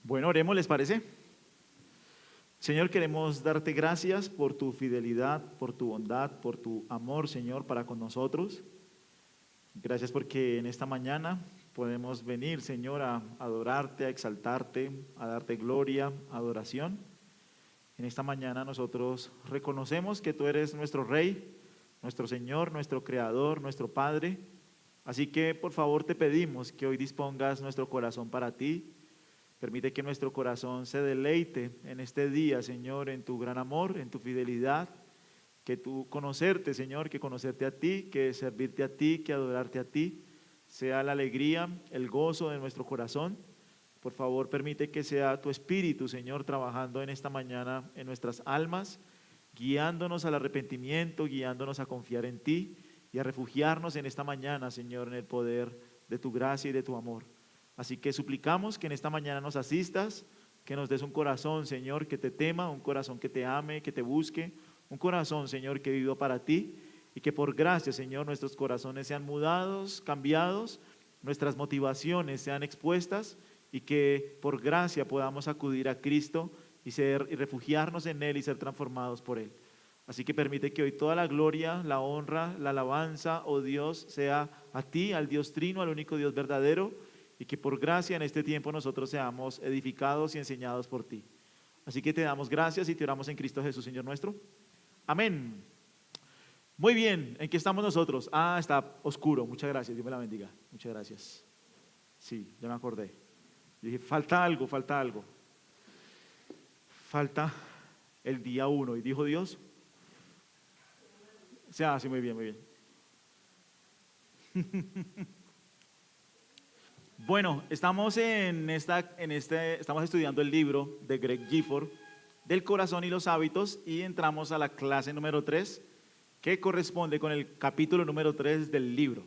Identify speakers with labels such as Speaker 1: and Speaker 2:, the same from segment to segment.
Speaker 1: Bueno, oremos, ¿les parece? Señor, queremos darte gracias por tu fidelidad, por tu bondad, por tu amor, Señor, para con nosotros. Gracias porque en esta mañana podemos venir, Señor, a adorarte, a exaltarte, a darte gloria, adoración. En esta mañana nosotros reconocemos que tú eres nuestro Rey, nuestro Señor, nuestro Creador, nuestro Padre. Así que por favor te pedimos que hoy dispongas nuestro corazón para ti. Permite que nuestro corazón se deleite en este día, Señor, en tu gran amor, en tu fidelidad, que tú conocerte, Señor, que conocerte a ti, que servirte a ti, que adorarte a ti, sea la alegría, el gozo de nuestro corazón. Por favor, permite que sea tu Espíritu, Señor, trabajando en esta mañana en nuestras almas, guiándonos al arrepentimiento, guiándonos a confiar en ti y a refugiarnos en esta mañana, Señor, en el poder de tu gracia y de tu amor. Así que suplicamos que en esta mañana nos asistas, que nos des un corazón, Señor, que te tema, un corazón que te ame, que te busque, un corazón, Señor, que viva para ti y que por gracia, Señor, nuestros corazones sean mudados, cambiados, nuestras motivaciones sean expuestas y que por gracia podamos acudir a Cristo y refugiarnos en Él y ser transformados por Él. Así que permite que hoy toda la gloria, la honra, la alabanza, oh Dios, sea a ti, al Dios Trino, al único Dios verdadero, y que por gracia en este tiempo nosotros seamos edificados y enseñados por ti. Así que te damos gracias y te oramos en Cristo Jesús, Señor nuestro. Amén. Muy bien, ¿en qué estamos nosotros? Está oscuro, muchas gracias, Dios me la bendiga. Muchas gracias. Sí, ya me acordé. Yo dije, falta algo. Falta el día 1. Y dijo Dios. Sí, muy bien. Bueno, estamos estamos estudiando el libro de Greg Gifford, del corazón y los hábitos, y entramos a la clase número 3, que corresponde con el capítulo número 3 del libro.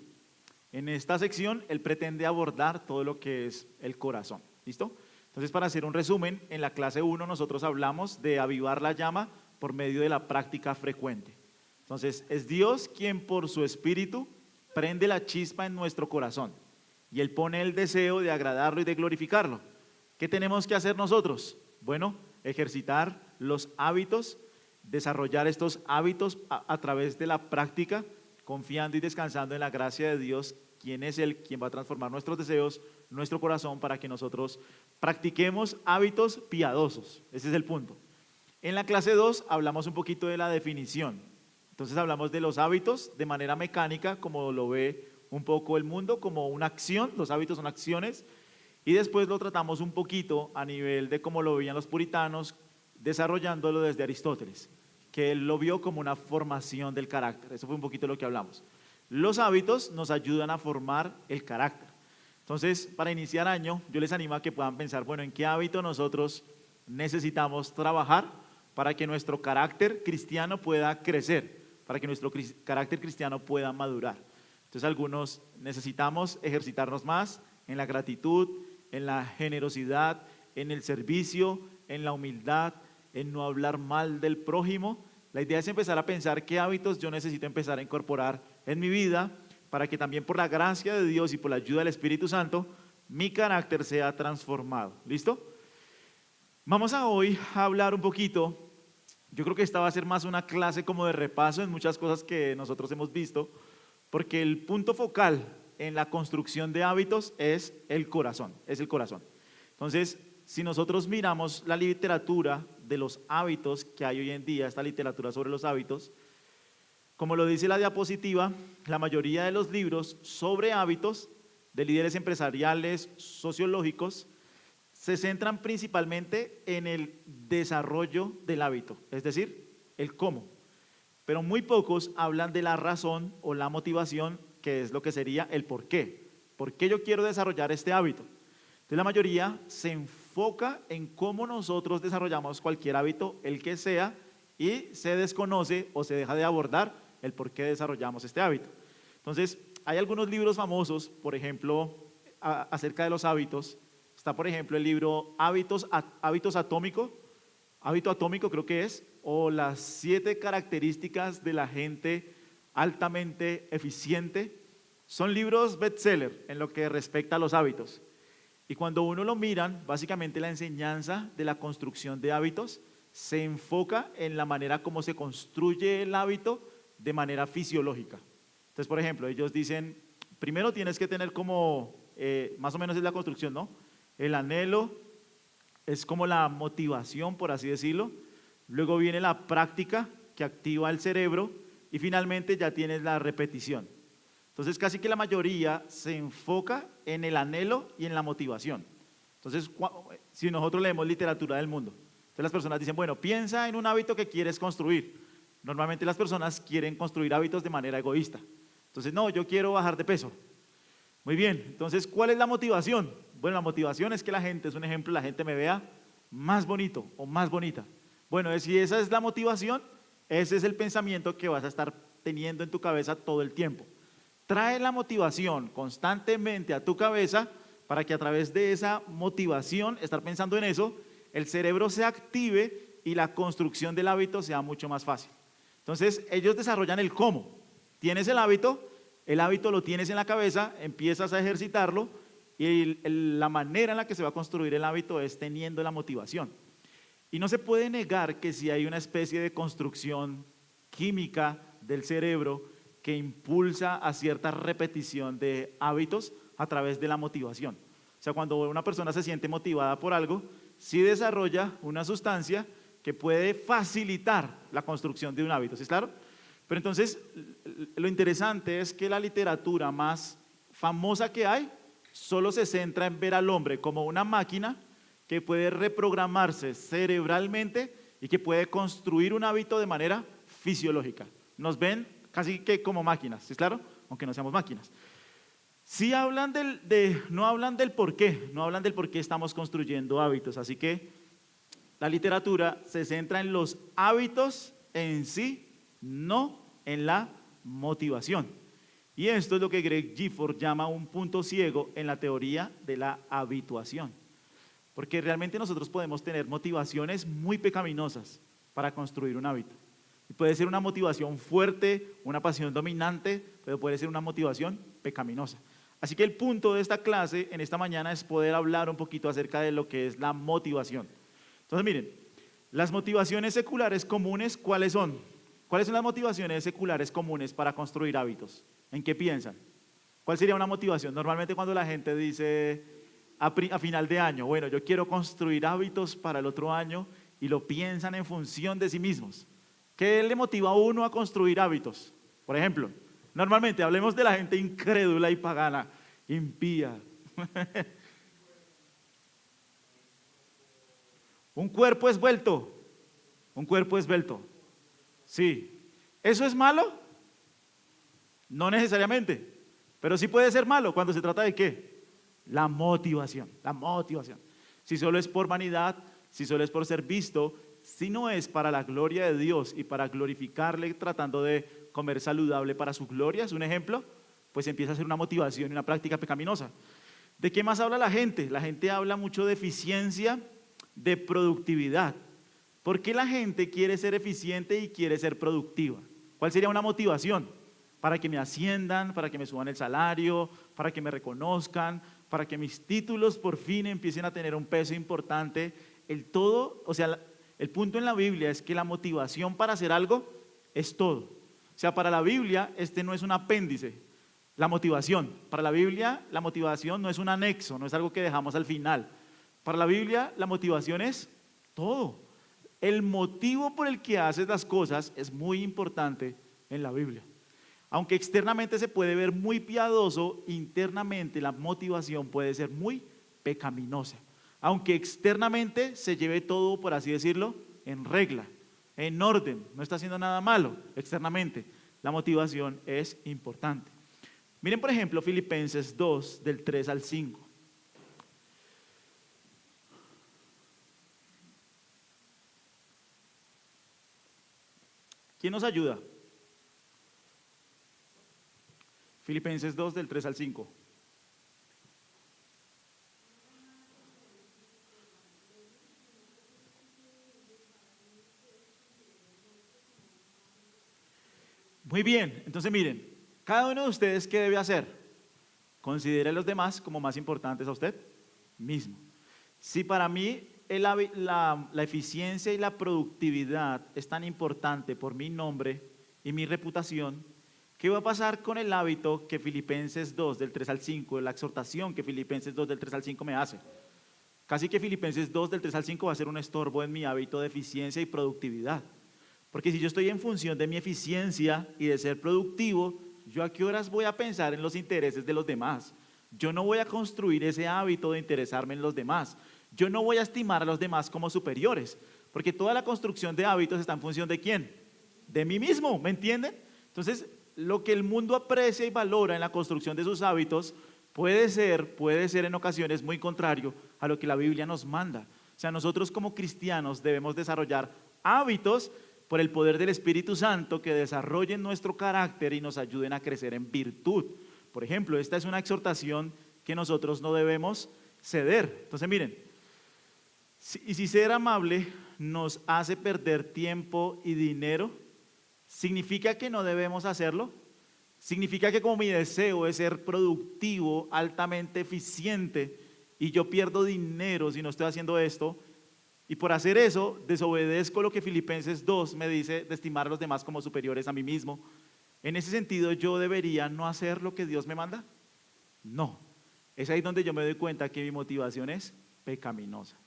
Speaker 1: En esta sección, él pretende abordar todo lo que es el corazón. ¿Listo? Entonces, para hacer un resumen, en la clase 1 nosotros hablamos de avivar la llama por medio de la práctica frecuente. Entonces, es Dios quien por su espíritu prende la chispa en nuestro corazón. Y Él pone el deseo de agradarlo y de glorificarlo. ¿Qué tenemos que hacer nosotros? Bueno, ejercitar los hábitos, desarrollar estos hábitos a través de la práctica, confiando y descansando en la gracia de Dios, quien es Él, quien va a transformar nuestros deseos, nuestro corazón, para que nosotros practiquemos hábitos piadosos. Ese es el punto. En la clase 2 hablamos un poquito de la definición. Entonces hablamos de los hábitos de manera mecánica, como lo ve un poco el mundo, como una acción. Los hábitos son acciones, y después lo tratamos un poquito a nivel de cómo lo veían los puritanos, desarrollándolo desde Aristóteles, que él lo vio como una formación del carácter. Eso fue un poquito lo que hablamos. Los hábitos nos ayudan a formar el carácter. Entonces, para iniciar año, yo les animo a que puedan pensar, bueno, ¿en qué hábito nosotros necesitamos trabajar para que nuestro carácter cristiano pueda crecer, para que nuestro carácter cristiano pueda madurar? Entonces, algunos necesitamos ejercitarnos más en la gratitud, en la generosidad, en el servicio, en la humildad, en no hablar mal del prójimo. La idea es empezar a pensar qué hábitos yo necesito empezar a incorporar en mi vida para que también por la gracia de Dios y por la ayuda del Espíritu Santo mi carácter sea transformado. ¿Listo? Vamos hoy a hablar un poquito. Yo creo que esta va a ser más una clase como de repaso en muchas cosas que nosotros hemos visto, porque el punto focal en la construcción de hábitos es el corazón, Entonces, si nosotros miramos la literatura de los hábitos que hay hoy en día, esta literatura sobre los hábitos, como lo dice la diapositiva, la mayoría de los libros sobre hábitos de líderes empresariales, sociológicos, se centran principalmente en el desarrollo del hábito, es decir, el cómo. Pero muy pocos hablan de la razón o la motivación, que es lo que sería el por qué. ¿Por qué yo quiero desarrollar este hábito? Entonces la mayoría se enfoca en cómo nosotros desarrollamos cualquier hábito, el que sea, y se desconoce o se deja de abordar el por qué desarrollamos este hábito. Entonces, hay algunos libros famosos, por ejemplo, acerca de los hábitos. Está, por ejemplo, el libro Hábito Atómico creo que es, o las 7 características de la gente altamente eficiente. Son libros bestseller en lo que respecta a los hábitos. Y cuando uno lo miran, básicamente la enseñanza de la construcción de hábitos se enfoca en la manera como se construye el hábito de manera fisiológica. Entonces, por ejemplo, ellos dicen, primero tienes que tener como, más o menos es la construcción, ¿no? El anhelo es como la motivación, por así decirlo. Luego viene la práctica que activa el cerebro y finalmente ya tienes la repetición. Entonces casi que la mayoría se enfoca en el anhelo y en la motivación. Entonces, si nosotros leemos literatura del mundo, entonces las personas dicen, bueno, piensa en un hábito que quieres construir. Normalmente las personas quieren construir hábitos de manera egoísta. Entonces, no, yo quiero bajar de peso. Muy bien, entonces, ¿cuál es la motivación? Bueno, la motivación es que la gente, es un ejemplo, la gente me vea más bonito o más bonita. Bueno, si esa es la motivación, ese es el pensamiento que vas a estar teniendo en tu cabeza todo el tiempo. Trae la motivación constantemente a tu cabeza para que a través de esa motivación, estar pensando en eso, el cerebro se active y la construcción del hábito sea mucho más fácil. Entonces, ellos desarrollan el cómo. Tienes el hábito lo tienes en la cabeza, empiezas a ejercitarlo y la manera en la que se va a construir el hábito es teniendo la motivación. Y no se puede negar que si hay una especie de construcción química del cerebro que impulsa a cierta repetición de hábitos a través de la motivación. O sea, cuando una persona se siente motivada por algo, sí desarrolla una sustancia que puede facilitar la construcción de un hábito, ¿sí es claro? Pero entonces, lo interesante es que la literatura más famosa que hay solo se centra en ver al hombre como una máquina que puede reprogramarse cerebralmente y que puede construir un hábito de manera fisiológica. Nos ven casi que como máquinas, ¿sí es claro? Aunque no seamos máquinas. Sí hablan no hablan del por qué, no hablan del por qué estamos construyendo hábitos, así que la literatura se centra en los hábitos en sí, no en la motivación. Y esto es lo que Greg Gifford llama un punto ciego en la teoría de la habituación. Porque realmente nosotros podemos tener motivaciones muy pecaminosas para construir un hábito. Y puede ser una motivación fuerte, una pasión dominante, pero puede ser una motivación pecaminosa. Así que el punto de esta clase en esta mañana es poder hablar un poquito acerca de lo que es la motivación. Entonces miren, las motivaciones seculares comunes, ¿cuáles son? ¿Cuáles son las motivaciones seculares comunes para construir hábitos? ¿En qué piensan? ¿Cuál sería una motivación? Normalmente cuando la gente dice a final de año, bueno, yo quiero construir hábitos para el otro año y lo piensan en función de sí mismos. ¿Qué le motiva a uno a construir hábitos? Por ejemplo, normalmente hablemos de la gente incrédula y pagana, impía. Un cuerpo esbelto. Un cuerpo esbelto. Sí. ¿Eso es malo? No necesariamente. Pero sí puede ser malo cuando se trata de ¿qué? La motivación. La motivación. Si solo es por vanidad, si solo es por ser visto, si no es para la gloria de Dios y para glorificarle tratando de comer saludable para su gloria, es un ejemplo, pues empieza a ser una motivación y una práctica pecaminosa. ¿De qué más habla la gente? La gente habla mucho de eficiencia, de productividad. ¿Por qué la gente quiere ser eficiente y quiere ser productiva? ¿Cuál sería una motivación? Para que me asciendan, para que me suban el salario, para que me reconozcan, para que mis títulos por fin empiecen a tener un peso importante. El todo, o sea, el punto en la Biblia es que la motivación para hacer algo es todo. O sea, para la Biblia este no es un apéndice, la motivación. Para la Biblia la motivación no es un anexo, no es algo que dejamos al final. Para la Biblia la motivación es todo. El motivo por el que haces las cosas es muy importante en la Biblia. Aunque externamente se puede ver muy piadoso, internamente la motivación puede ser muy pecaminosa. Aunque externamente se lleve todo, por así decirlo, en regla, en orden, no está haciendo nada malo externamente, la motivación es importante. Miren por ejemplo Filipenses 2 del 3 al 5. ¿Quién nos ayuda? Filipenses 2 del 3 al 5. Muy bien, entonces miren, cada uno de ustedes ¿qué debe hacer? ¿Considera a los demás como más importantes a usted? mismo. Si para mí la eficiencia y la productividad es tan importante por mi nombre y mi reputación, ¿qué va a pasar con el hábito que Filipenses 2 del 3 al 5, la exhortación que Filipenses 2 del 3 al 5 me hace? Casi que Filipenses 2 del 3 al 5 va a ser un estorbo en mi hábito de eficiencia y productividad. Porque si yo estoy en función de mi eficiencia y de ser productivo, ¿yo a qué horas voy a pensar en los intereses de los demás? Yo no voy a construir ese hábito de interesarme en los demás. Yo no voy a estimar a los demás como superiores, porque toda la construcción de hábitos está en función ¿de quién? De mí mismo, ¿me entienden? Entonces, lo que el mundo aprecia y valora en la construcción de sus hábitos puede ser en ocasiones muy contrario a lo que la Biblia nos manda. O sea, nosotros como cristianos debemos desarrollar hábitos por el poder del Espíritu Santo que desarrollen nuestro carácter y nos ayuden a crecer en virtud. Por ejemplo, esta es una exhortación que nosotros no debemos ceder. Entonces, miren, si ser amable nos hace perder tiempo y dinero, ¿significa que no debemos hacerlo? ¿Significa que como mi deseo es ser productivo, altamente eficiente, y yo pierdo dinero si no estoy haciendo esto? Y por hacer eso, desobedezco lo que Filipenses 2 me dice de estimar a los demás como superiores a mí mismo. En ese sentido, ¿yo debería no hacer lo que Dios me manda? No. Es ahí donde yo me doy cuenta que mi motivación es pecaminosa.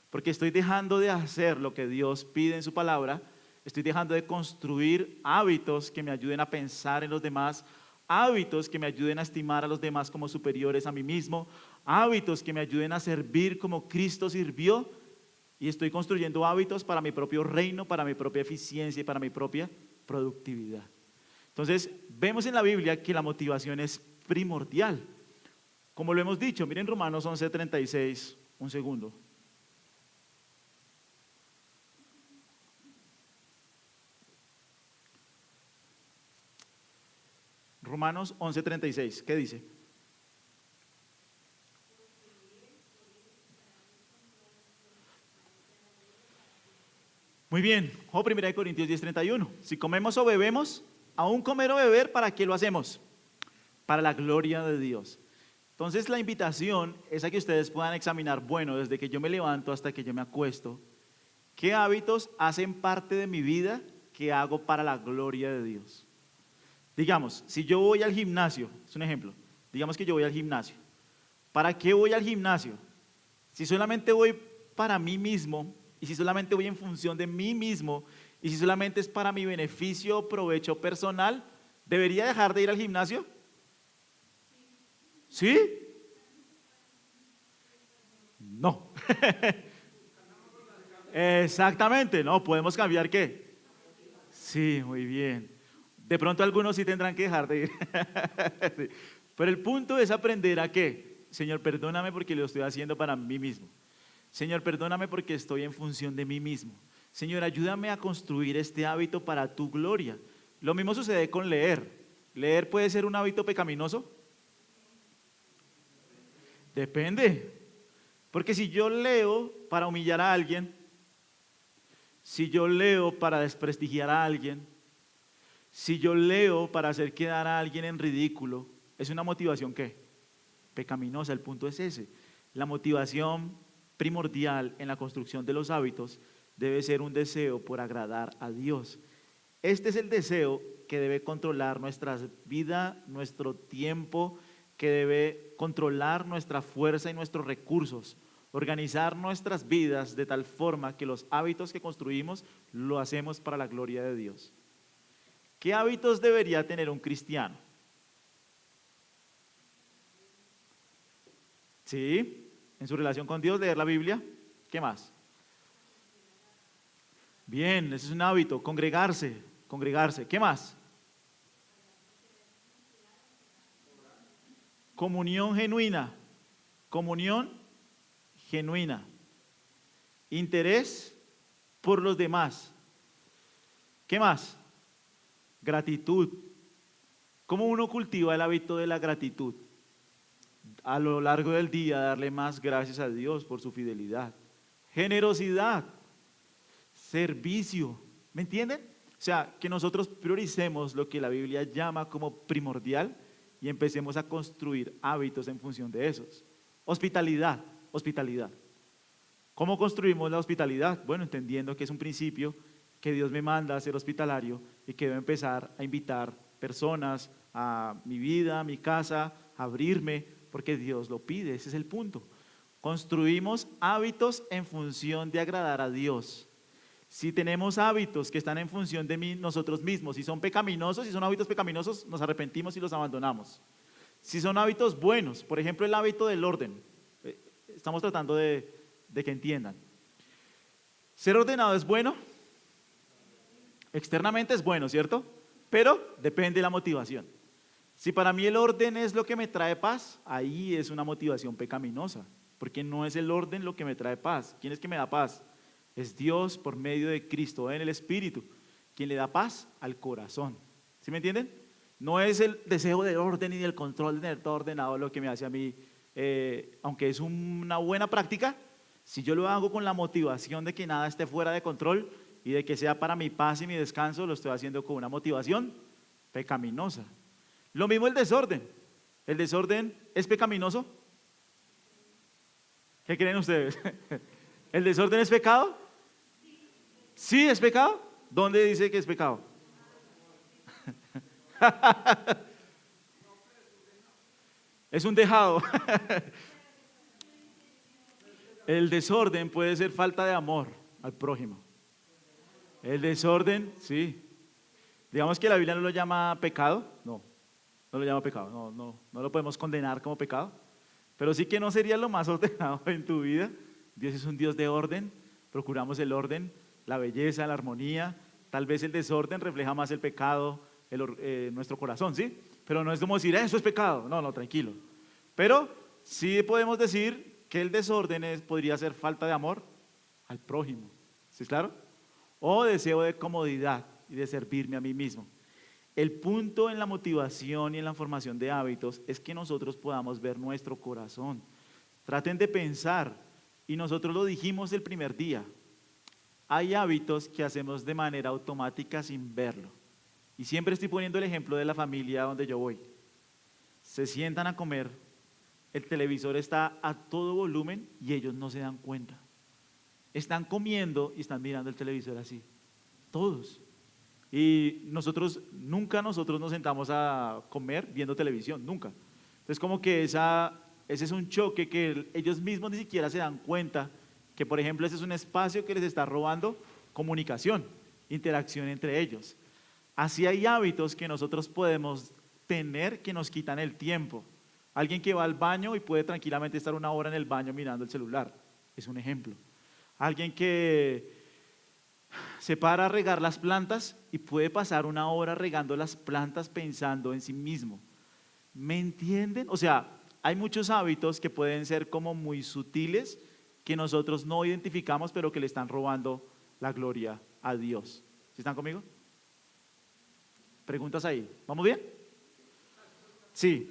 Speaker 1: Porque estoy dejando de hacer lo que Dios pide en su palabra, estoy dejando de construir hábitos que me ayuden a pensar en los demás, hábitos que me ayuden a estimar a los demás como superiores a mí mismo, hábitos que me ayuden a servir como Cristo sirvió, y estoy construyendo hábitos para mi propio reino, para mi propia eficiencia y para mi propia productividad. Entonces, vemos en la Biblia que la motivación es primordial. Como lo hemos dicho, miren Romanos 11:36, un segundo. Romanos 11:36, ¿qué dice? Muy bien, o 1 Corintios 10:31. Si comemos o bebemos, aún comer o beber, ¿para qué lo hacemos? Para la gloria de Dios. Entonces la invitación es a que ustedes puedan examinar, bueno, desde que yo me levanto hasta que yo me acuesto, ¿qué hábitos hacen parte de mi vida que hago para la gloria de Dios? Digamos, si yo voy al gimnasio, es un ejemplo, digamos que yo voy al gimnasio. ¿Para qué voy al gimnasio? Si solamente voy para mí mismo, y si solamente voy en función de mí mismo, y si solamente es para mi beneficio o provecho personal, ¿debería dejar de ir al gimnasio? ¿Sí? No. Exactamente, no, podemos cambiar ¿qué? Sí, muy bien. De pronto algunos sí tendrán que dejar de ir. Sí. Pero el punto es aprender a qué. Señor, perdóname porque lo estoy haciendo para mí mismo. Señor, perdóname porque estoy en función de mí mismo. Señor, ayúdame a construir este hábito para tu gloria. Lo mismo sucede con leer. ¿Leer puede ser un hábito pecaminoso? Depende. Porque si yo leo para humillar a alguien, si yo leo para desprestigiar a alguien, si yo leo para hacer quedar a alguien en ridículo, ¿es una motivación qué? Pecaminosa. El punto es ese. La motivación primordial en la construcción de los hábitos debe ser un deseo por agradar a Dios. Este es el deseo que debe controlar nuestra vida, nuestro tiempo, que debe controlar nuestra fuerza y nuestros recursos, organizar nuestras vidas de tal forma que los hábitos que construimos lo hacemos para la gloria de Dios. ¿Qué hábitos debería tener un cristiano? ¿Sí? En su relación con Dios, leer la Biblia. ¿Qué más? Bien, ese es un hábito, congregarse. ¿Qué más? Comunión genuina. Comunión genuina. Interés por los demás. ¿Qué más? Gratitud. ¿Cómo uno cultiva el hábito de la gratitud? A lo largo del día darle más gracias a Dios por su fidelidad. Generosidad. Servicio. ¿Me entienden? O sea, que nosotros prioricemos lo que la Biblia llama como primordial y empecemos a construir hábitos en función de esos. Hospitalidad. hospitalidad. ¿Cómo construimos la hospitalidad? Bueno, entendiendo que es un principio que Dios me manda a ser hospitalario y que debo empezar a invitar personas a mi vida, a mi casa, a abrirme, porque Dios lo pide, ese es el punto. Construimos hábitos en función de agradar a Dios. Si tenemos hábitos que están en función de nosotros mismos, si son pecaminosos, si son hábitos pecaminosos, nos arrepentimos y los abandonamos. Si son hábitos buenos, por ejemplo el hábito del orden, estamos tratando de que entiendan. Ser ordenado es bueno, externamente es bueno, ¿cierto? Pero depende de la motivación. Si para mí el orden es lo que me trae paz, ahí es una motivación pecaminosa, porque no es el orden lo que me trae paz. ¿Quién es que me da paz? Es Dios por medio de Cristo en el Espíritu, quien le da paz al corazón. ¿Sí me entienden? No es el deseo del orden y del control de tener todo ordenado lo que me hace a mí, aunque es una buena práctica, si yo lo hago con la motivación de que nada esté fuera de control y de que sea para mi paz y mi descanso, lo estoy haciendo con una motivación pecaminosa. Lo mismo el desorden. ¿El desorden es pecaminoso? ¿Qué creen ustedes? ¿El desorden es pecado? ¿Sí es pecado? ¿Dónde dice que es pecado? Es un dejado. El desorden puede ser falta de amor al prójimo. El desorden, sí. Digamos que la Biblia no lo llama pecado, no lo llama pecado, no lo podemos condenar como pecado, pero sí que no sería lo más ordenado en tu vida. Dios es un Dios de orden, procuramos el orden, la belleza, la armonía. Tal vez el desorden refleja más el pecado, nuestro corazón, ¿sí? Pero no es como decir, eso es pecado, no, tranquilo. Pero sí podemos decir que el desorden podría ser falta de amor al prójimo, ¿sí es claro? O deseo de comodidad y de servirme a mí mismo. El punto en la motivación y en la formación de hábitos es que nosotros podamos ver nuestro corazón. Traten de pensar, y nosotros lo dijimos el primer día, hay hábitos que hacemos de manera automática sin verlo. Y siempre estoy poniendo el ejemplo de la familia donde yo voy. Se sientan a comer, el televisor está a todo volumen y ellos no se dan cuenta. Están comiendo y están mirando el televisor así, todos. Y nunca nosotros nos sentamos a comer viendo televisión, nunca. Entonces como que ese es un choque que ellos mismos ni siquiera se dan cuenta que, por ejemplo, ese es un espacio que les está robando comunicación, interacción entre ellos. Así hay hábitos que nosotros podemos tener que nos quitan el tiempo. Alguien que va al baño y puede tranquilamente estar una hora en el baño mirando el celular, es un ejemplo. Alguien que se para a regar las plantas y puede pasar una hora regando las plantas pensando en sí mismo. ¿Me entienden? O sea, hay muchos hábitos que pueden ser como muy sutiles, que nosotros no identificamos, pero que le están robando la gloria a Dios. ¿Sí están conmigo? ¿Preguntas ahí? ¿Vamos bien? Sí.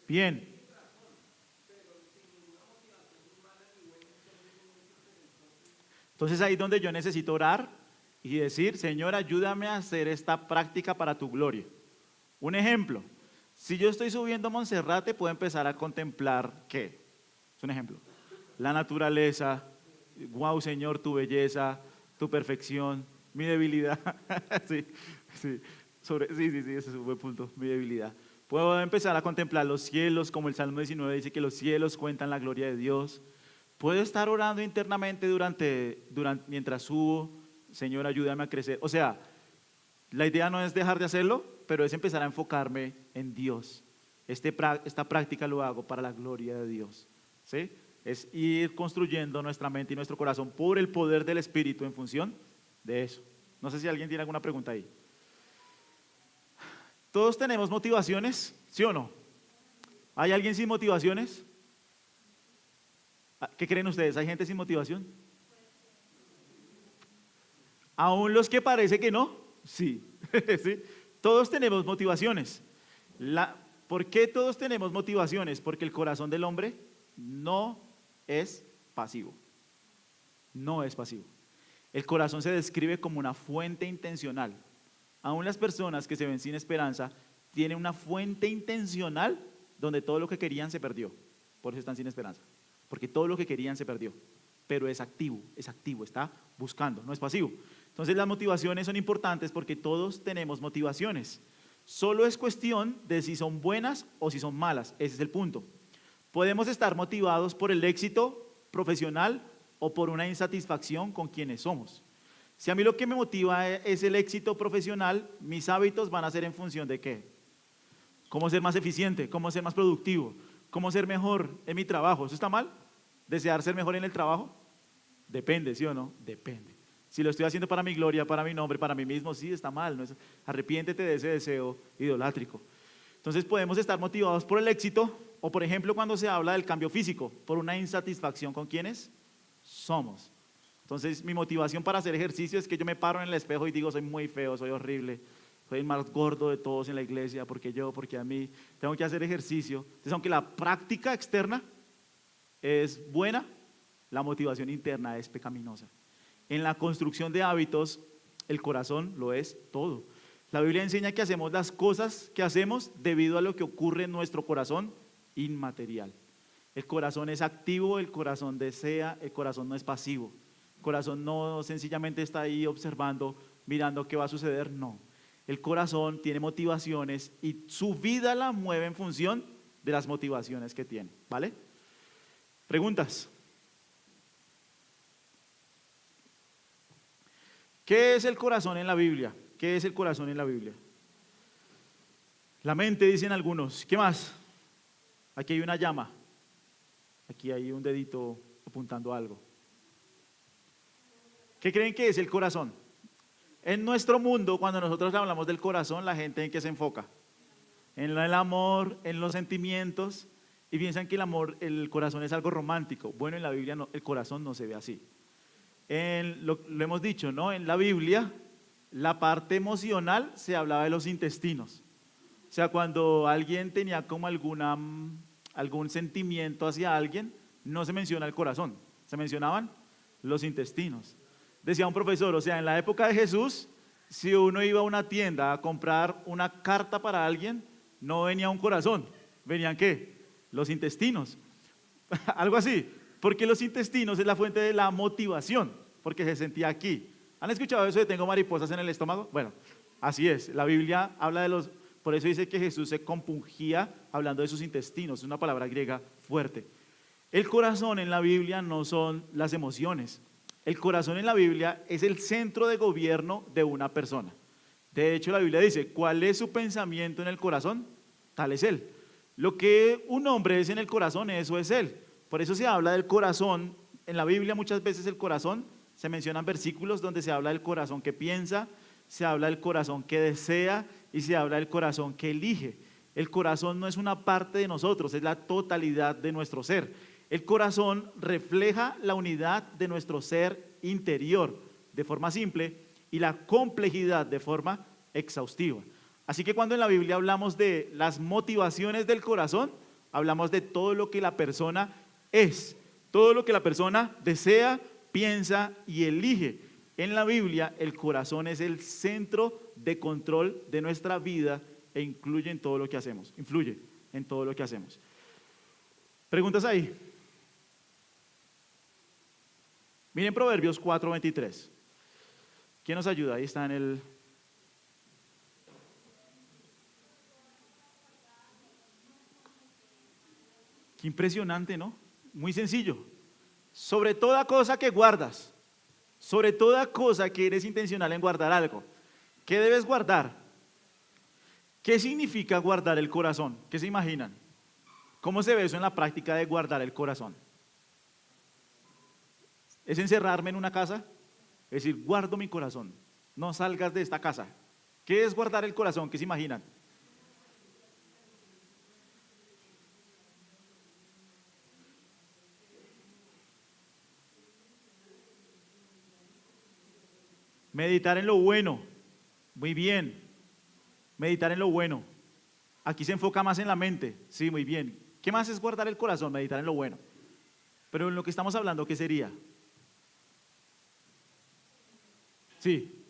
Speaker 1: Bien. Entonces ahí es donde yo necesito orar y decir, Señor, ayúdame a hacer esta práctica para tu gloria. Un ejemplo, si yo estoy subiendo a Monserrate, puedo empezar a contemplar, ¿qué? Es un ejemplo. La naturaleza, wow, Señor, tu belleza, tu perfección, mi debilidad. Sí, sí, ese es un buen punto, mi debilidad. Puedo empezar a contemplar los cielos, como el Salmo 19 dice que los cielos cuentan la gloria de Dios. Puedo estar orando internamente mientras subo, Señor, ayúdame a crecer. O sea, la idea no es dejar de hacerlo, pero es empezar a enfocarme en Dios. Esta práctica lo hago para la gloria de Dios, ¿sí? Es ir construyendo nuestra mente y nuestro corazón por el poder del Espíritu en función de eso. No sé si alguien tiene alguna pregunta ahí. ¿Todos tenemos motivaciones? ¿Sí o no? ¿Hay alguien sin motivaciones? ¿Qué creen ustedes? ¿Hay gente sin motivación? ¿Aún los que parece que no? Sí. ¿Sí? Todos tenemos motivaciones. ¿Por qué todos tenemos motivaciones? Porque el corazón del hombre no es pasivo. No es pasivo. El corazón se describe como una fuente intencional. Aún las personas que se ven sin esperanza tienen una fuente intencional donde todo lo que querían se perdió. Por eso están sin esperanza. Porque todo lo que querían se perdió. Pero es activo, está buscando, no es pasivo. Entonces las motivaciones son importantes porque todos tenemos motivaciones. Solo es cuestión de si son buenas o si son malas. Ese es el punto. Podemos estar motivados por el éxito profesional o por una insatisfacción con quienes somos. Si a mí lo que me motiva es el éxito profesional, mis hábitos van a ser en función de ¿qué? Cómo ser más eficiente, cómo ser más productivo, cómo ser mejor en mi trabajo. ¿Eso está mal? ¿Desear ser mejor en el trabajo? Depende, ¿sí o no? Depende. Si lo estoy haciendo para mi gloria, para mi nombre, para mí mismo, sí, está mal. ¿No? Arrepiéntete de ese deseo idolátrico. Entonces podemos estar motivados por el éxito o, por ejemplo, cuando se habla del cambio físico, por una insatisfacción con quienes somos. Entonces mi motivación para hacer ejercicio es que yo me paro en el espejo y digo, soy muy feo, soy horrible, soy el más gordo de todos en la iglesia, porque a mí tengo que hacer ejercicio. Entonces, aunque la práctica externa es buena, la motivación interna es pecaminosa. En la construcción de hábitos, el corazón lo es todo. La Biblia enseña que hacemos las cosas que hacemos debido a lo que ocurre en nuestro corazón inmaterial. El corazón es activo, el corazón desea, el corazón no es pasivo. El corazón no sencillamente está ahí observando, mirando qué va a suceder, no. El corazón tiene motivaciones y su vida la mueve en función de las motivaciones que tiene, ¿vale? Preguntas. ¿Qué es el corazón en la Biblia? ¿Qué es el corazón en la Biblia? La mente, dicen algunos. ¿Qué más? Aquí hay una llama. Aquí hay un dedito apuntando a algo. ¿Qué creen que es el corazón? En nuestro mundo, cuando nosotros hablamos del corazón, la gente ¿en qué se enfoca? En el amor, en los sentimientos, y piensan que el corazón es algo romántico. Bueno, en la Biblia no, el corazón no se ve así. Lo hemos dicho, ¿no? En la Biblia, la parte emocional se hablaba de los intestinos. O sea, cuando alguien tenía como algún sentimiento hacia alguien, no se menciona el corazón, se mencionaban los intestinos. Decía un profesor, o sea, en la época de Jesús, si uno iba a una tienda a comprar una carta para alguien, no venía un corazón, venían ¿qué? Los intestinos, algo así, porque los intestinos es la fuente de la motivación, porque se sentía aquí. ¿Han escuchado eso de tengo mariposas en el estómago? Bueno, así es, la Biblia habla de los, por eso dice que Jesús se compungía hablando de sus intestinos, es una palabra griega fuerte. El corazón en la Biblia no son las emociones. El corazón en la Biblia es el centro de gobierno de una persona. De hecho, la Biblia dice, ¿cuál es su pensamiento en el corazón? Tal es él. Lo que un hombre es en el corazón, eso es él. Por eso se habla del corazón. En la Biblia muchas veces el corazón, se mencionan versículos donde se habla del corazón que piensa, se habla del corazón que desea y se habla del corazón que elige. El corazón no es una parte de nosotros, es la totalidad de nuestro ser. El corazón refleja la unidad de nuestro ser interior de forma simple y la complejidad de forma exhaustiva. Así que cuando en la Biblia hablamos de las motivaciones del corazón, hablamos de todo lo que la persona es, todo lo que la persona desea, piensa y elige. En la Biblia el corazón es el centro de control de nuestra vida e influye en todo lo que hacemos. ¿Preguntas ahí? Miren Proverbios 4:23. ¿Quién nos ayuda? Ahí está en el... Qué impresionante, ¿no? Muy sencillo. Sobre toda cosa que guardas, sobre toda cosa que eres intencional en guardar algo, ¿qué debes guardar? ¿Qué significa guardar el corazón? ¿Qué se imaginan? ¿Cómo se ve eso en la práctica de guardar el corazón? ¿Es encerrarme en una casa? Es decir, guardo mi corazón, no salgas de esta casa. ¿Qué es guardar el corazón? ¿Qué se imaginan? Meditar en lo bueno. Muy bien. Meditar en lo bueno. Aquí se enfoca más en la mente. Sí, muy bien. ¿Qué más es guardar el corazón? Meditar en lo bueno. Pero en lo que estamos hablando, ¿qué sería? Sí.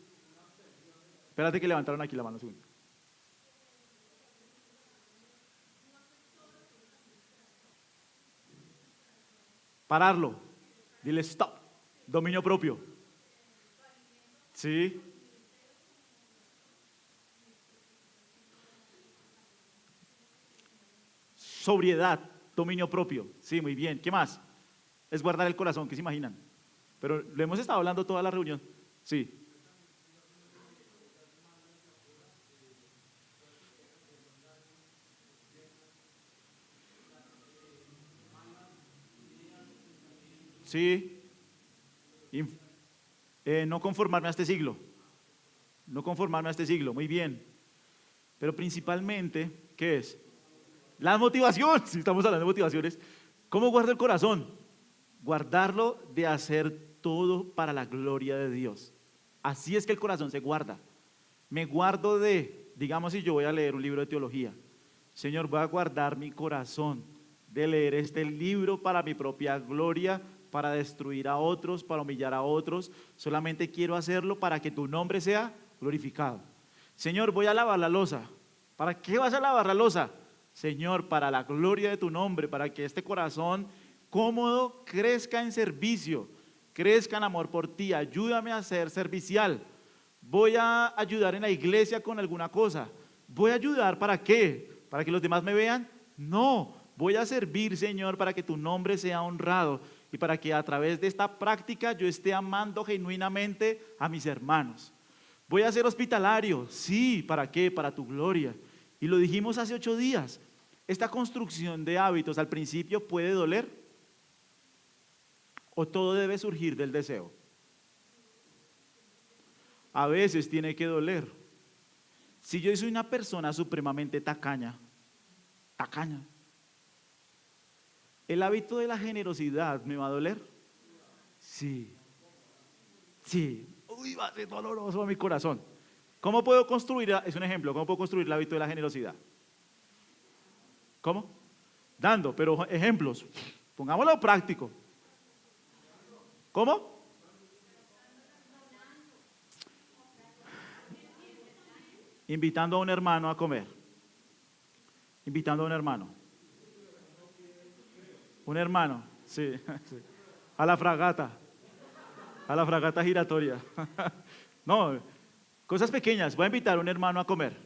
Speaker 1: Espérate que levantaron aquí la mano. Un segundo. Pararlo. Dile stop. Dominio propio. Sí. Sobriedad. Dominio propio. Sí, muy bien. ¿Qué más? Es guardar el corazón. ¿Qué se imaginan? Pero lo hemos estado hablando toda la reunión. Sí. Sí. Inf- no conformarme a este siglo. No conformarme a este siglo. Muy bien. Pero principalmente, ¿qué es? La motivación. Si estamos hablando de motivaciones. ¿Cómo guardo el corazón? Guardarlo de hacer todo para la gloria de Dios. Así es que el corazón se guarda. Me guardo de, digamos, si yo voy a leer un libro de teología, Señor, voy a guardar mi corazón de leer este libro para mi propia gloria, para destruir a otros, para humillar a otros. Solamente quiero hacerlo para que tu nombre sea glorificado. Señor, voy a lavar la loza. ¿Para qué vas a lavar la loza? Señor, para la gloria de tu nombre, para que este corazón cómodo crezca en servicio, crezca en amor por ti. Ayúdame a ser servicial. Voy a ayudar en la iglesia con alguna cosa. ¿Voy a ayudar para qué? ¿Para que los demás me vean? No, voy a servir, Señor, para que tu nombre sea honrado y para que a través de esta práctica yo esté amando genuinamente a mis hermanos. Voy a ser hospitalario, sí, ¿para qué? Para tu gloria. Y lo dijimos hace 8 días. Esta construcción de hábitos al principio puede doler o todo debe surgir del deseo. A veces tiene que doler. Si yo soy una persona supremamente tacaña, ¿el hábito de la generosidad me va a doler? Sí, sí. Uy, va a ser doloroso a mi corazón. ¿Cómo puedo construir? Es un ejemplo. ¿Cómo puedo construir el hábito de la generosidad? ¿Cómo? Dando, pero ejemplos. Pongámoslo práctico. ¿Cómo? Invitando a un hermano a comer. Invitando a un hermano. Un hermano, sí, sí. A la fragata. A la fragata giratoria. No, cosas pequeñas. Voy a invitar a un hermano a comer.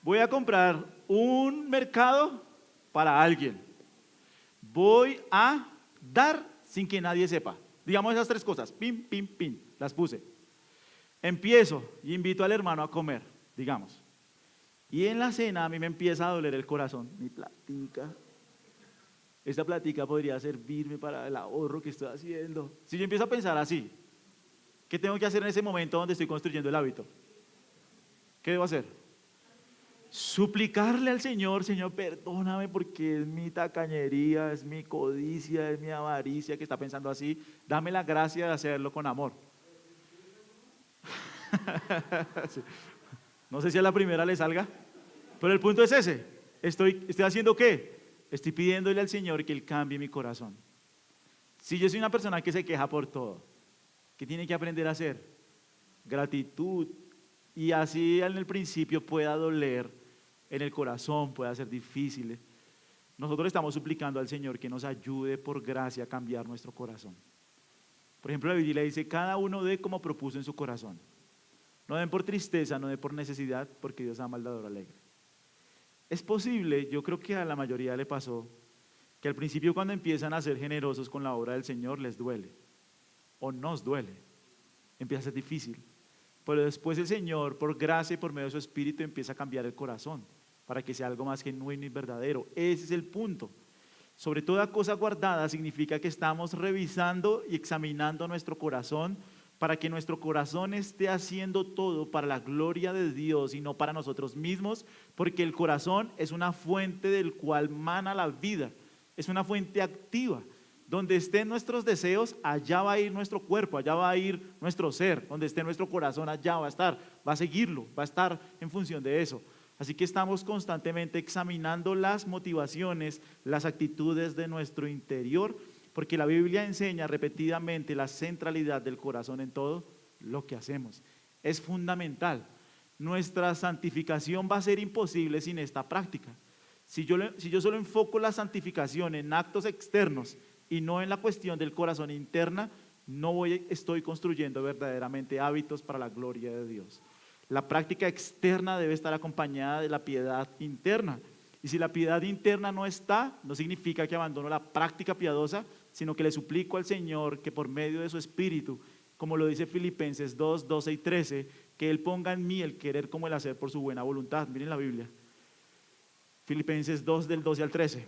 Speaker 1: Voy a comprar un mercado para alguien. Voy a dar sin que nadie sepa. Digamos esas 3 cosas. Pim, pim, pim. Las puse. Empiezo y invito al hermano a comer, digamos. Y en la cena a mí me empieza a doler el corazón. Mi platica. Esta platica podría servirme para el ahorro que estoy haciendo. Si yo empiezo a pensar así, ¿qué tengo que hacer en ese momento donde estoy construyendo el hábito? ¿Qué debo hacer? Suplicarle al Señor, Señor, perdóname porque es mi tacañería, es mi codicia, es mi avaricia que está pensando así. Dame la gracia de hacerlo con amor. Sí. No sé si a la primera le salga, pero el punto es ese. ¿Estoy haciendo qué? Estoy pidiéndole al Señor que Él cambie mi corazón. Si yo soy una persona que se queja por todo, ¿qué tiene que aprender a hacer? Gratitud. Y así en el principio pueda doler en el corazón, pueda ser difícil. Nosotros estamos suplicando al Señor que nos ayude por gracia a cambiar nuestro corazón. Por ejemplo, la Biblia dice, cada uno dé como propuso en su corazón. No den por tristeza, no den por necesidad, porque Dios ama al dador alegre. Es posible, yo creo que a la mayoría le pasó, que al principio cuando empiezan a ser generosos con la obra del Señor les duele, o nos duele, empieza a ser difícil. Pero después el Señor, por gracia y por medio de su Espíritu, empieza a cambiar el corazón, para que sea algo más genuino y verdadero. Ese es el punto. Sobre toda cosa guardada significa que estamos revisando y examinando nuestro corazón, para que nuestro corazón esté haciendo todo para la gloria de Dios y no para nosotros mismos, porque el corazón es una fuente del cual mana la vida, es una fuente activa. Donde estén nuestros deseos, allá va a ir nuestro cuerpo, allá va a ir nuestro ser. Donde esté nuestro corazón, allá va a estar, va a seguirlo, va a estar en función de eso. Así que estamos constantemente examinando las motivaciones, las actitudes de nuestro interior, porque la Biblia enseña repetidamente la centralidad del corazón en todo, lo que hacemos. Es fundamental. Nuestra santificación va a ser imposible sin esta práctica. Si yo solo enfoco la santificación en actos externos y no en la cuestión del corazón interna, estoy construyendo verdaderamente hábitos para la gloria de Dios. La práctica externa debe estar acompañada de la piedad interna. Y si la piedad interna no está, no significa que abandono la práctica piadosa, sino que le suplico al Señor que por medio de su Espíritu, como lo dice Filipenses 2, 12 y 13, que Él ponga en mí el querer como el hacer por su buena voluntad. Miren la Biblia. Filipenses 2 del 12 al 13.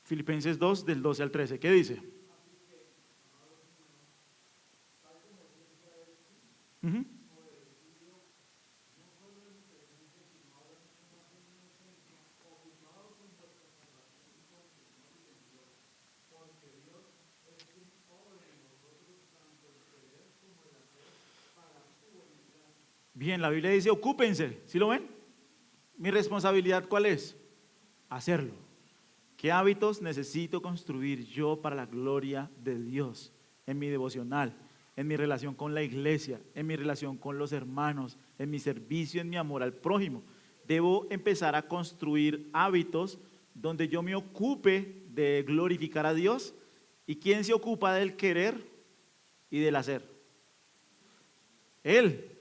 Speaker 1: Filipenses 2 del 12 al 13. ¿Qué dice? Uh-huh. Bien, la Biblia dice ocúpense, ¿sí lo ven? Mi responsabilidad, ¿cuál es? Hacerlo. ¿Qué hábitos necesito construir yo para la gloria de Dios? En mi devocional, en mi relación con la iglesia, en mi relación con los hermanos, en mi servicio, en mi amor al prójimo. Debo empezar a construir hábitos donde yo me ocupe de glorificar a Dios. ¿Y quién se ocupa del querer y del hacer? Él.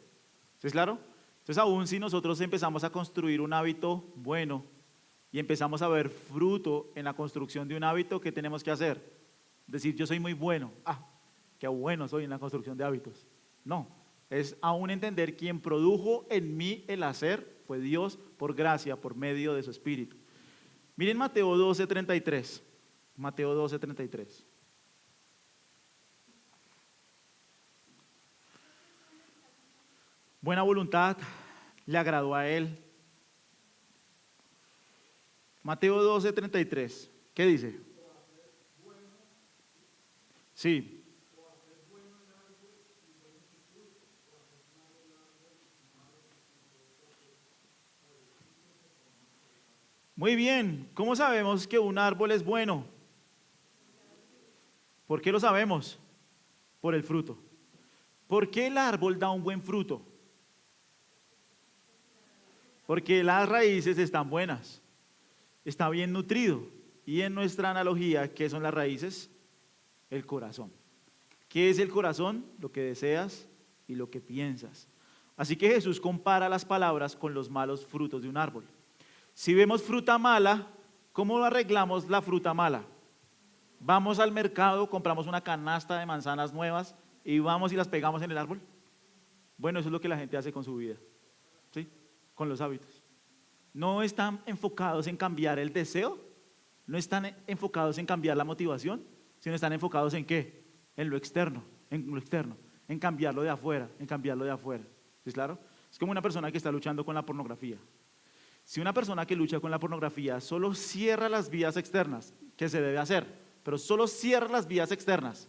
Speaker 1: ¿Sí es claro? Entonces, aún si nosotros empezamos a construir un hábito bueno y empezamos a ver fruto en la construcción de un hábito, ¿qué tenemos que hacer? Decir, yo soy muy bueno. Qué bueno soy en la construcción de hábitos. No, es aún entender quién produjo en mí el hacer fue Dios por gracia, por medio de su Espíritu. Miren Mateo 12:33. Mateo 12:33. Buena voluntad le agradó a él. Mateo 12:33. ¿Qué dice? Sí. Muy bien. ¿Cómo sabemos que un árbol es bueno? ¿Por qué lo sabemos? Por el fruto. ¿Por qué el árbol da un buen fruto? Porque las raíces están buenas, está bien nutrido. Y en nuestra analogía, ¿qué son las raíces? El corazón. ¿Qué es el corazón? Lo que deseas y lo que piensas. Así que Jesús compara las palabras con los malos frutos de un árbol. Si vemos fruta mala, ¿cómo arreglamos la fruta mala? Vamos al mercado, compramos una canasta de manzanas nuevas y vamos y las pegamos en el árbol. Bueno, eso es lo que la gente hace con su vida, ¿sí? Con los hábitos. No están enfocados en cambiar el deseo, no están enfocados en cambiar la motivación, sino están enfocados en ¿qué? En lo externo, en cambiarlo de afuera, ¿Sí es claro? Es como una persona que está luchando con la pornografía. Si una persona que lucha con la pornografía solo cierra las vías externas, ¿qué se debe hacer? Pero solo cierra las vías externas,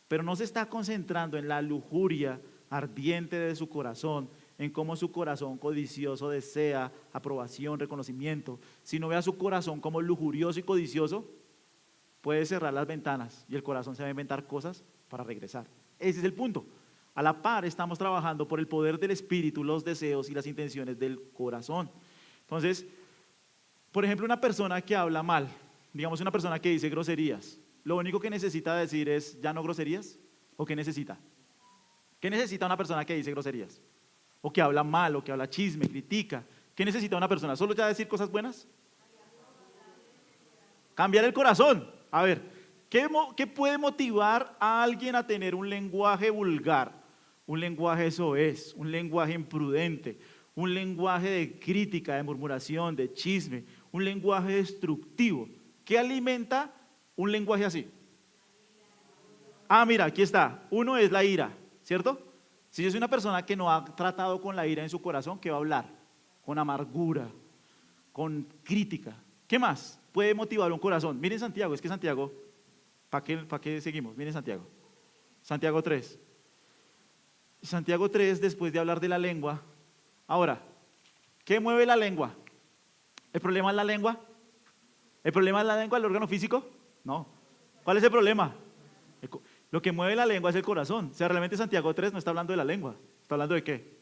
Speaker 1: pero no se está concentrando en la lujuria ardiente de su corazón, en cómo su corazón codicioso desea aprobación, reconocimiento. Si no ve a su corazón como lujurioso y codicioso, puede cerrar las ventanas y el corazón se va a inventar cosas para regresar. Ese es el punto. A la par estamos trabajando por el poder del Espíritu, los deseos y las intenciones del corazón. Entonces, por ejemplo, una persona que habla mal, digamos una persona que dice groserías, lo único que necesita decir es ¿ya no groserías? ¿O qué necesita? ¿Qué necesita una persona que dice groserías? O que habla mal, o que habla chisme, critica. ¿Qué necesita una persona? ¿Solo ya decir cosas buenas? Cambiar el corazón. A ver, ¿qué puede motivar a alguien a tener un lenguaje vulgar? Un lenguaje soez, un lenguaje imprudente, un lenguaje de crítica, de murmuración, de chisme, un lenguaje destructivo. ¿Qué alimenta un lenguaje así? Mira, aquí está. Uno es la ira, ¿cierto? Si yo soy una persona que no ha tratado con la ira en su corazón, ¿qué va a hablar? Con amargura, con crítica. ¿Qué más puede motivar un corazón? Miren Santiago, es que Santiago, ¿para qué seguimos? Miren Santiago. Santiago 3. Santiago 3, después de hablar de la lengua. Ahora, ¿qué mueve la lengua? ¿El problema es la lengua? ¿El problema es la lengua, el órgano físico? No. ¿Cuál es el problema? Lo que mueve la lengua es el corazón. O sea, realmente Santiago 3 no está hablando de la lengua. ¿Está hablando de qué?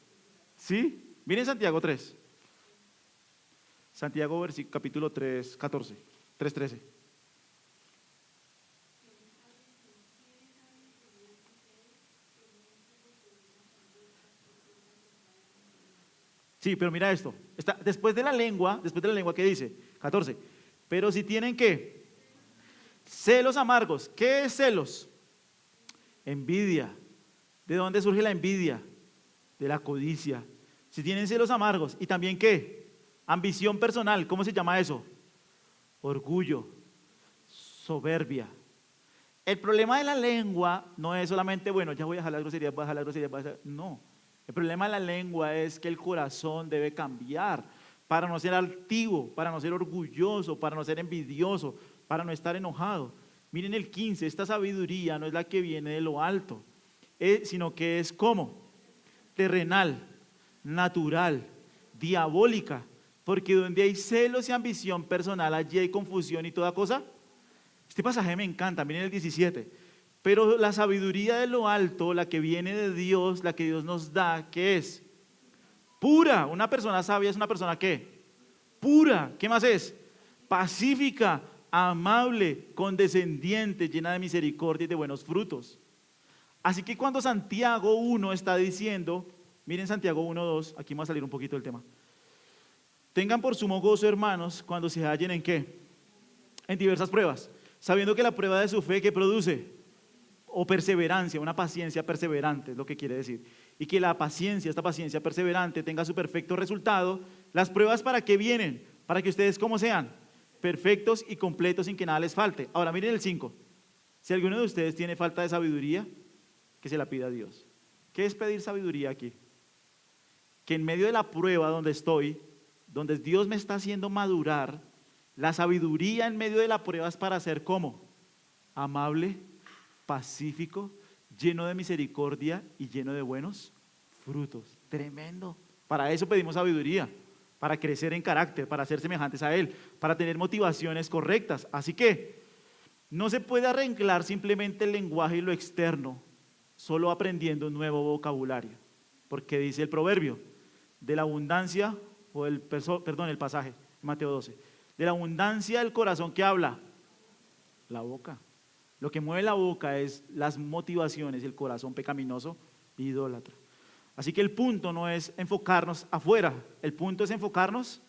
Speaker 1: ¿Sí? Miren Santiago 3. Santiago capítulo 3, 14. 3, 13. Sí, pero mira esto. Después de la lengua, ¿qué dice? 14. Pero si tienen ¿qué? Celos amargos. ¿Qué es celos? Envidia. ¿De dónde surge la envidia? De la codicia. Si tienen celos amargos. ¿Y también qué? Ambición personal. ¿Cómo se llama eso? Orgullo. Soberbia. El problema de la lengua no es solamente, bueno, ya voy a dejar las groserías, voy a dejar las groserías, no. El problema de la lengua es que el corazón debe cambiar para no ser altivo, para no ser orgulloso, para no ser envidioso, para no estar enojado. Miren el 15, esta sabiduría no es la que viene de lo alto, sino que es como terrenal, natural, diabólica, porque donde hay celos y ambición personal, allí hay confusión y toda cosa. Este pasaje me encanta, miren el 17. Pero la sabiduría de lo alto, la que viene de Dios, la que Dios nos da, ¿qué es? Pura. Una persona sabia es una persona ¿qué? Pura. ¿Qué más es? Pacífica, amable, condescendiente, llena de misericordia y de buenos frutos. Así que cuando Santiago 1 está diciendo, miren Santiago 1:2, aquí vamos a salir un poquito del tema. Tengan por sumo gozo, hermanos, cuando se hallen ¿en qué? En diversas pruebas, sabiendo que la prueba de su fe ¿qué produce? O perseverancia, una paciencia perseverante es lo que quiere decir. Y que la paciencia, esta paciencia perseverante tenga su perfecto resultado. ¿Las pruebas para qué vienen? Para que ustedes ¿cómo sean? Perfectos y completos sin que nada les falte. Ahora miren el 5. Si alguno de ustedes tiene falta de sabiduría, que se la pida a Dios. ¿Qué es pedir sabiduría aquí? Que en medio de la prueba donde estoy, donde Dios me está haciendo madurar, la sabiduría en medio de la prueba es para ser ¿cómo? Amable, pacífico, lleno de misericordia y lleno de buenos frutos. Tremendo. Para eso pedimos sabiduría, para crecer en carácter, para ser semejantes a Él, para tener motivaciones correctas. Así que no se puede arreglar simplemente el lenguaje y lo externo, solo aprendiendo un nuevo vocabulario. Porque dice el proverbio, de la abundancia, el pasaje, Mateo 12, de la abundancia del corazón que habla, la boca. Lo que mueve la boca es las motivaciones, el corazón pecaminoso e idólatra. Así que el punto no es enfocarnos afuera, el punto es enfocarnos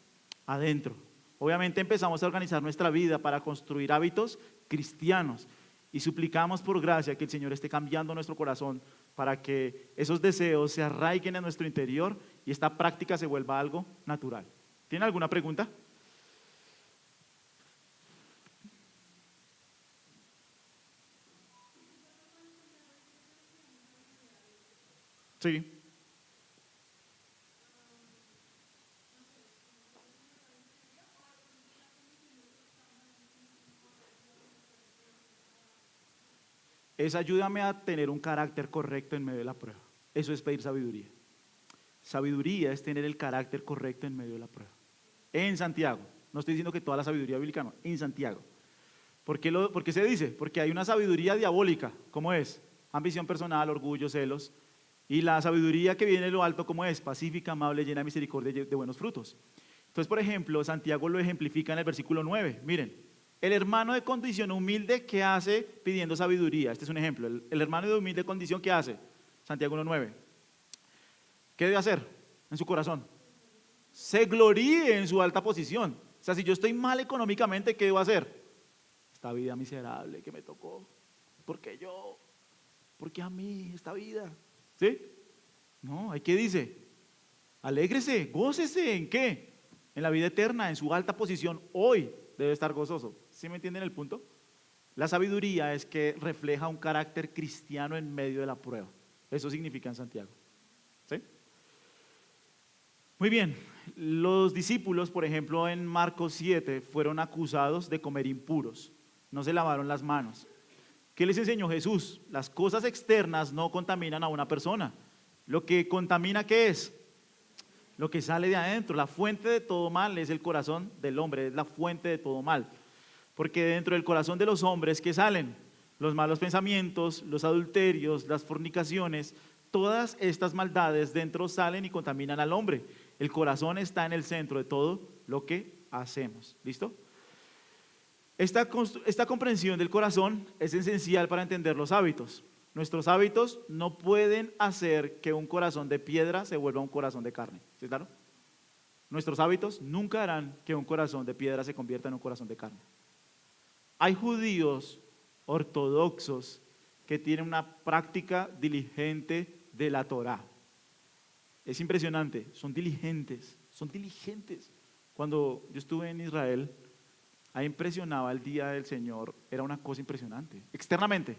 Speaker 1: adentro. Obviamente empezamos a organizar nuestra vida para construir hábitos cristianos y suplicamos por gracia que el Señor esté cambiando nuestro corazón para que esos deseos se arraiguen en nuestro interior y esta práctica se vuelva algo natural. ¿Tiene alguna pregunta? Sí. Es ayúdame a tener un carácter correcto en medio de la prueba. Eso es pedir sabiduría. Sabiduría es tener el carácter correcto en medio de la prueba. En Santiago. No estoy diciendo que toda la sabiduría bíblica no, en Santiago. ¿Por qué se dice? Porque hay una sabiduría diabólica. ¿Cómo es? Ambición personal, orgullo, celos. Y la sabiduría que viene de lo alto, ¿cómo es? Pacífica, amable, llena de misericordia y de buenos frutos. Entonces, por ejemplo, Santiago lo ejemplifica en el versículo 9. Miren, el hermano de condición humilde, ¿qué hace pidiendo sabiduría? Este es un ejemplo. El hermano de humilde condición, ¿qué hace? Santiago 1:9. ¿Qué debe hacer en su corazón? Se gloríe en su alta posición. O sea, si yo estoy mal económicamente, ¿qué debo hacer? Esta vida miserable que me tocó. ¿Por qué yo? ¿Por qué a mí esta vida? ¿Sí? No, ¿hay qué dice? Alégrese, gócese. ¿En qué? En la vida eterna, en su alta posición. Hoy debe estar gozoso. ¿Sí me entienden el punto? La sabiduría es que refleja un carácter cristiano en medio de la prueba. Eso significa en Santiago. ¿Sí? Muy bien. Los discípulos, por ejemplo, en Marcos 7, fueron acusados de comer impuros. No se lavaron las manos. ¿Qué les enseñó Jesús? Las cosas externas no contaminan a una persona. Lo que contamina, ¿qué es? lo que sale de adentro. La fuente de todo mal es el corazón del hombre, es la fuente de todo mal. Porque dentro del corazón de los hombres, ¿qué salen? Los malos pensamientos, los adulterios, las fornicaciones, todas estas maldades dentro salen y contaminan al hombre. El corazón está en el centro de todo lo que hacemos. ¿Listo? Esta comprensión del corazón es esencial para entender los hábitos. Nuestros hábitos no pueden hacer que un corazón de piedra se vuelva un corazón de carne. ¿Sí, claro? Nuestros hábitos nunca harán que un corazón de piedra se convierta en un corazón de carne. Hay judíos ortodoxos que tienen una práctica diligente de la Torá. Es impresionante, son diligentes. Cuando yo estuve en Israel, ahí impresionaba el día del Señor, era una cosa impresionante. Externamente,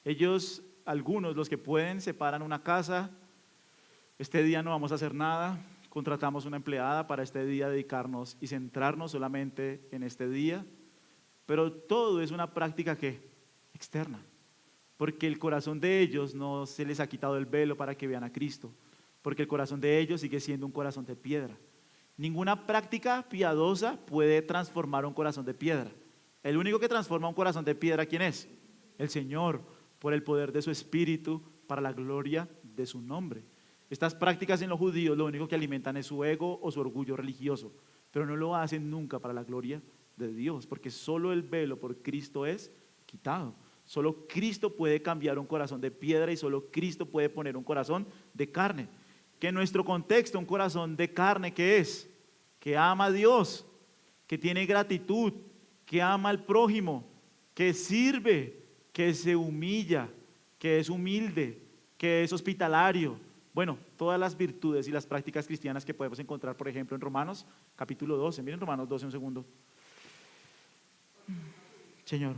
Speaker 1: ellos, algunos, los que pueden, separan una casa, este día no vamos a hacer nada, contratamos una empleada para este día dedicarnos y centrarnos solamente en este día, pero todo es una práctica que externa, porque el corazón de ellos no se les ha quitado el velo para que vean a Cristo, porque el corazón de ellos sigue siendo un corazón de piedra. Ninguna práctica piadosa puede transformar un corazón de piedra. El único que transforma un corazón de piedra, ¿quién es? El Señor, por el poder de su Espíritu, para la gloria de su nombre. Estas prácticas en los judíos lo único que alimentan es su ego o su orgullo religioso, pero no lo hacen nunca para la gloria de Dios, porque solo el velo por Cristo es quitado. Solo Cristo puede cambiar un corazón de piedra y solo Cristo puede poner un corazón de carne. Que en nuestro contexto un corazón de carne, ¿qué es? Que ama a Dios, que tiene gratitud, que ama al prójimo, que sirve, que se humilla, que es humilde, que es hospitalario. Bueno, todas las virtudes y las prácticas cristianas que podemos encontrar, por ejemplo, en Romanos capítulo 12. Miren Romanos 12 un segundo. Señor.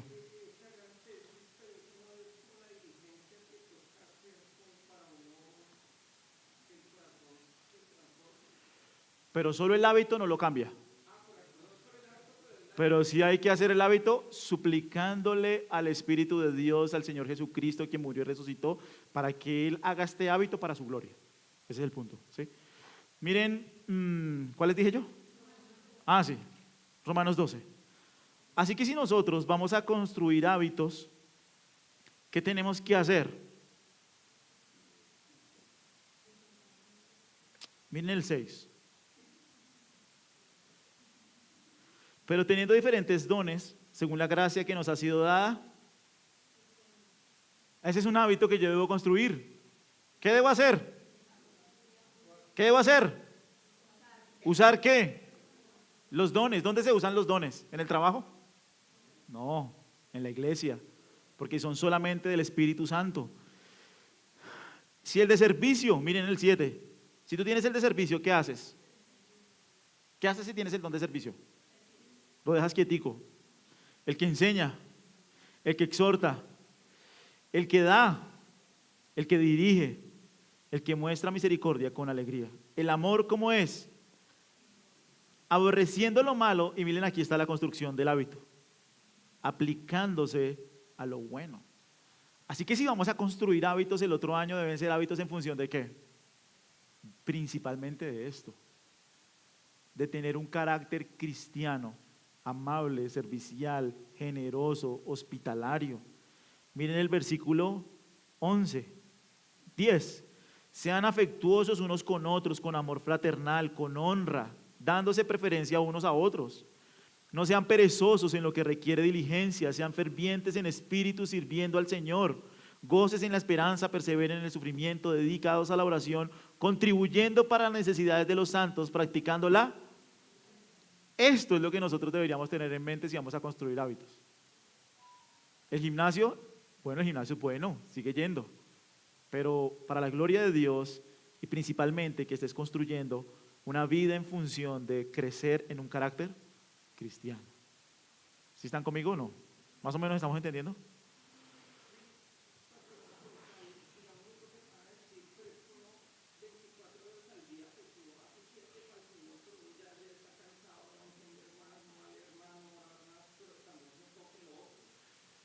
Speaker 1: Pero solo el hábito no lo cambia. Pero sí hay que hacer el hábito suplicándole al Espíritu de Dios, al Señor Jesucristo, quien murió y resucitó, para que Él haga este hábito para su gloria. Ese es el punto, ¿sí? Miren, ¿cuál les dije yo? Ah, sí, Romanos 12. Así que si nosotros vamos a construir hábitos, ¿qué tenemos que hacer? Miren el 6. Pero teniendo diferentes dones, según la gracia que nos ha sido dada, ese es un hábito que yo debo construir. ¿Qué debo hacer? ¿Qué debo hacer? ¿Usar qué? Los dones. ¿Dónde se usan los dones? ¿En el trabajo? No, en la iglesia, porque son solamente del Espíritu Santo. Si el de servicio, miren el 7, si tú tienes el de servicio, ¿qué haces? ¿Qué haces si tienes el don de servicio? Lo dejas quietico. El que enseña, el que exhorta, el que da, el que dirige, el que muestra misericordia con alegría. El amor, ¿cómo es? Aborreciendo lo malo, y miren, aquí está la construcción del hábito, aplicándose a lo bueno. Así que si vamos a construir hábitos el otro año, deben ser hábitos en función de ¿qué? Principalmente de esto, de tener un carácter cristiano, amable, servicial, generoso, hospitalario. Miren el versículo 11, 10. Sean afectuosos unos con otros, con amor fraternal, con honra, dándose preferencia unos a otros. No sean perezosos en lo que requiere diligencia, sean fervientes en espíritu sirviendo al Señor. Goces en la esperanza, perseveren en el sufrimiento, dedicados a la oración, contribuyendo para las necesidades de los santos, practicándola. Esto es lo que nosotros deberíamos tener en mente si vamos a construir hábitos. El gimnasio, bueno, el gimnasio es bueno, sigue yendo, pero para la gloria de Dios y principalmente que estés construyendo una vida en función de crecer en un carácter cristiano. ¿Sí están conmigo o no? ¿Más o menos estamos entendiendo?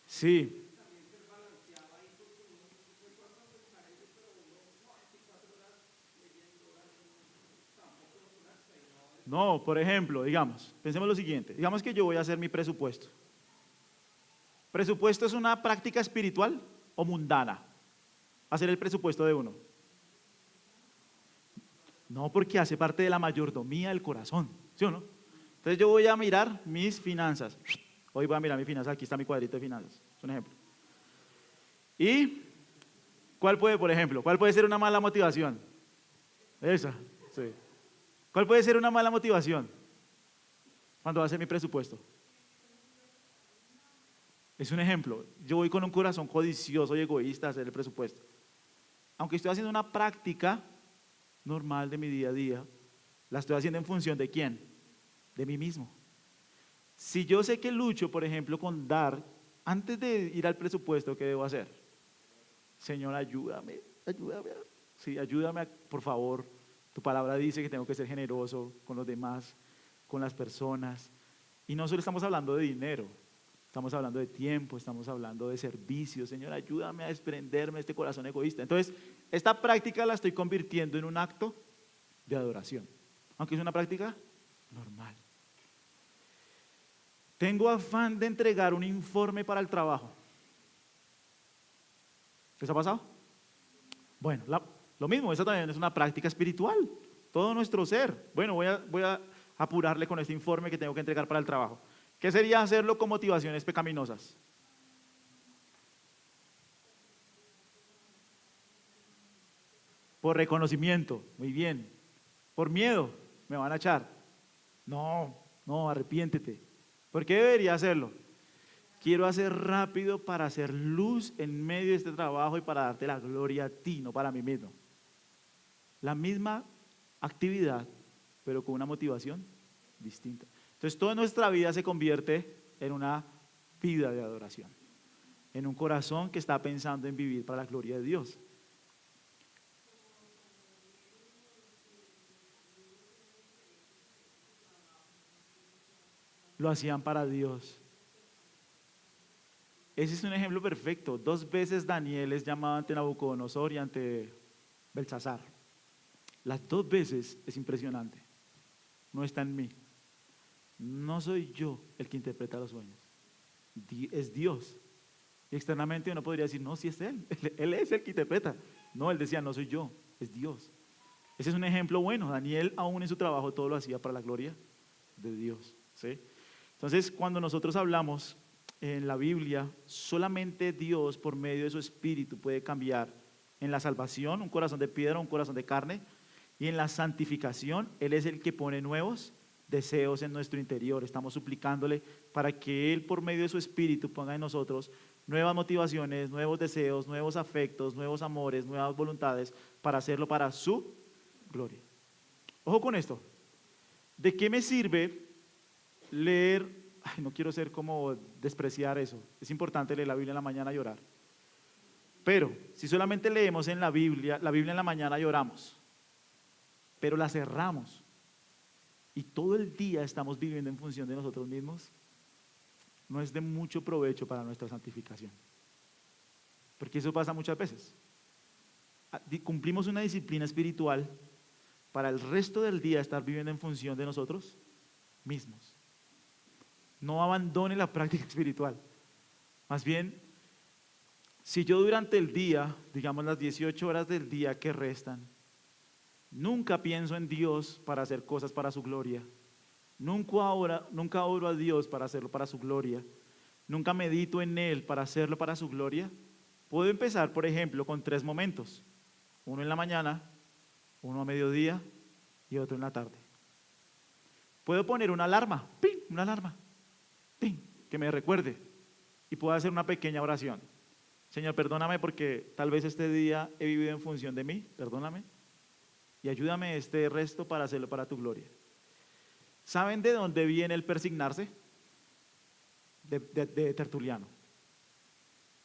Speaker 1: Sí. No, por ejemplo, digamos, pensemos lo siguiente. Digamos que yo voy a hacer mi presupuesto. ¿Presupuesto es una práctica espiritual o mundana? Hacer el presupuesto de uno. No, porque hace parte de la mayordomía del corazón, ¿sí o no? Entonces yo voy a mirar mis finanzas. Hoy voy a mirar mis finanzas, aquí está mi cuadrito de finanzas, es un ejemplo. ¿Y por ejemplo, cuál puede ser una mala motivación? Esa, sí. ¿Cuál puede ser una mala motivación cuando va a hacer mi presupuesto? Es un ejemplo. Yo voy con un corazón codicioso y egoísta a hacer el presupuesto. Aunque estoy haciendo una práctica normal de mi día a día, la estoy haciendo en función de ¿quién? De mí mismo. Si yo sé que lucho, por ejemplo, con dar, antes de ir al presupuesto, ¿qué debo hacer? Señor, ayúdame, ayúdame. Sí, ayúdame, por favor. Tu palabra dice que tengo que ser generoso con los demás, con las personas. Y no solo estamos hablando de dinero, estamos hablando de tiempo, estamos hablando de servicio. Señor, ayúdame a desprenderme de este corazón egoísta. Entonces, esta práctica la estoy convirtiendo en un acto de adoración, aunque es una práctica normal. Tengo afán de entregar un informe para el trabajo. ¿Qué os ha pasado? Bueno, lo mismo, esa también es una práctica espiritual. Todo nuestro ser. Bueno, voy a apurarle con este informe que tengo que entregar para el trabajo. ¿Qué sería hacerlo con motivaciones pecaminosas? Por reconocimiento, muy bien. Por miedo, me van a echar. No, no, arrepiéntete. ¿Por qué debería hacerlo? Quiero hacer rápido para hacer luz en medio de este trabajo y para darte la gloria a ti, no para mí mismo. La misma actividad, pero con una motivación distinta. Entonces toda nuestra vida se convierte en una vida de adoración, en un corazón que está pensando en vivir para la gloria de Dios. Lo hacían para Dios. Ese es un ejemplo perfecto. 2 veces Daniel es llamado ante Nabucodonosor y ante Belsasar. Las 2 veces es impresionante. No está en mí. No soy yo el que interpreta los sueños. Es Dios. Y externamente uno podría decir, no, si es Él. Él es el que interpreta. No, él decía, no soy yo, es Dios. Ese es un ejemplo bueno. Daniel aún en su trabajo todo lo hacía para la gloria de Dios. ¿Sí? Entonces, cuando nosotros hablamos en la Biblia, solamente Dios por medio de su Espíritu puede cambiar en la salvación un corazón de piedra, un corazón de carne, y en la santificación Él es el que pone nuevos deseos en nuestro interior. Estamos suplicándole para que Él por medio de su Espíritu ponga en nosotros nuevas motivaciones, nuevos deseos, nuevos afectos, nuevos amores, nuevas voluntades para hacerlo para su gloria. Ojo con esto. ¿De qué me sirve leer? Ay, no quiero ser como despreciar eso. Es importante leer la Biblia en la mañana y orar. Pero si solamente leemos en la Biblia en la mañana y oramos, pero la cerramos y todo el día estamos viviendo en función de nosotros mismos, no es de mucho provecho para nuestra santificación. Porque eso pasa muchas veces. Cumplimos una disciplina espiritual para el resto del día estar viviendo en función de nosotros mismos. No abandone la práctica espiritual. Más bien, si yo durante el día, digamos las 18 horas del día que restan, nunca pienso en Dios para hacer cosas para su gloria, nunca oro a Dios para hacerlo para su gloria, nunca medito en Él para hacerlo para su gloria, puedo empezar, por ejemplo, con 3 momentos. Uno en la mañana, uno a mediodía y otro en la tarde. Puedo poner una alarma, ¡ping! Una alarma, ¡ping! Que me recuerde y puedo hacer una pequeña oración. Señor, perdóname porque tal vez este día he vivido en función de mí, perdóname y ayúdame este resto para hacerlo para tu gloria. ¿Saben de dónde viene el persignarse? De Tertuliano.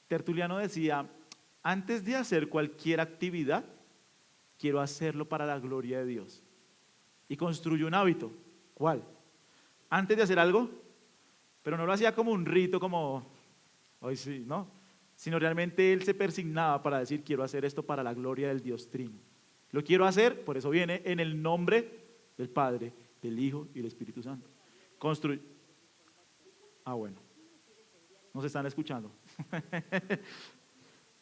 Speaker 1: Tertuliano decía, antes de hacer cualquier actividad, quiero hacerlo para la gloria de Dios. Y construyó un hábito. ¿Cuál? Antes de hacer algo, pero no lo hacía como un rito, como, hoy sí, ¿no? Sino realmente él se persignaba para decir, quiero hacer esto para la gloria del Dios Trino. Lo quiero hacer, por eso viene en el nombre del Padre, del Hijo y del Espíritu Santo. Bueno, nos están escuchando.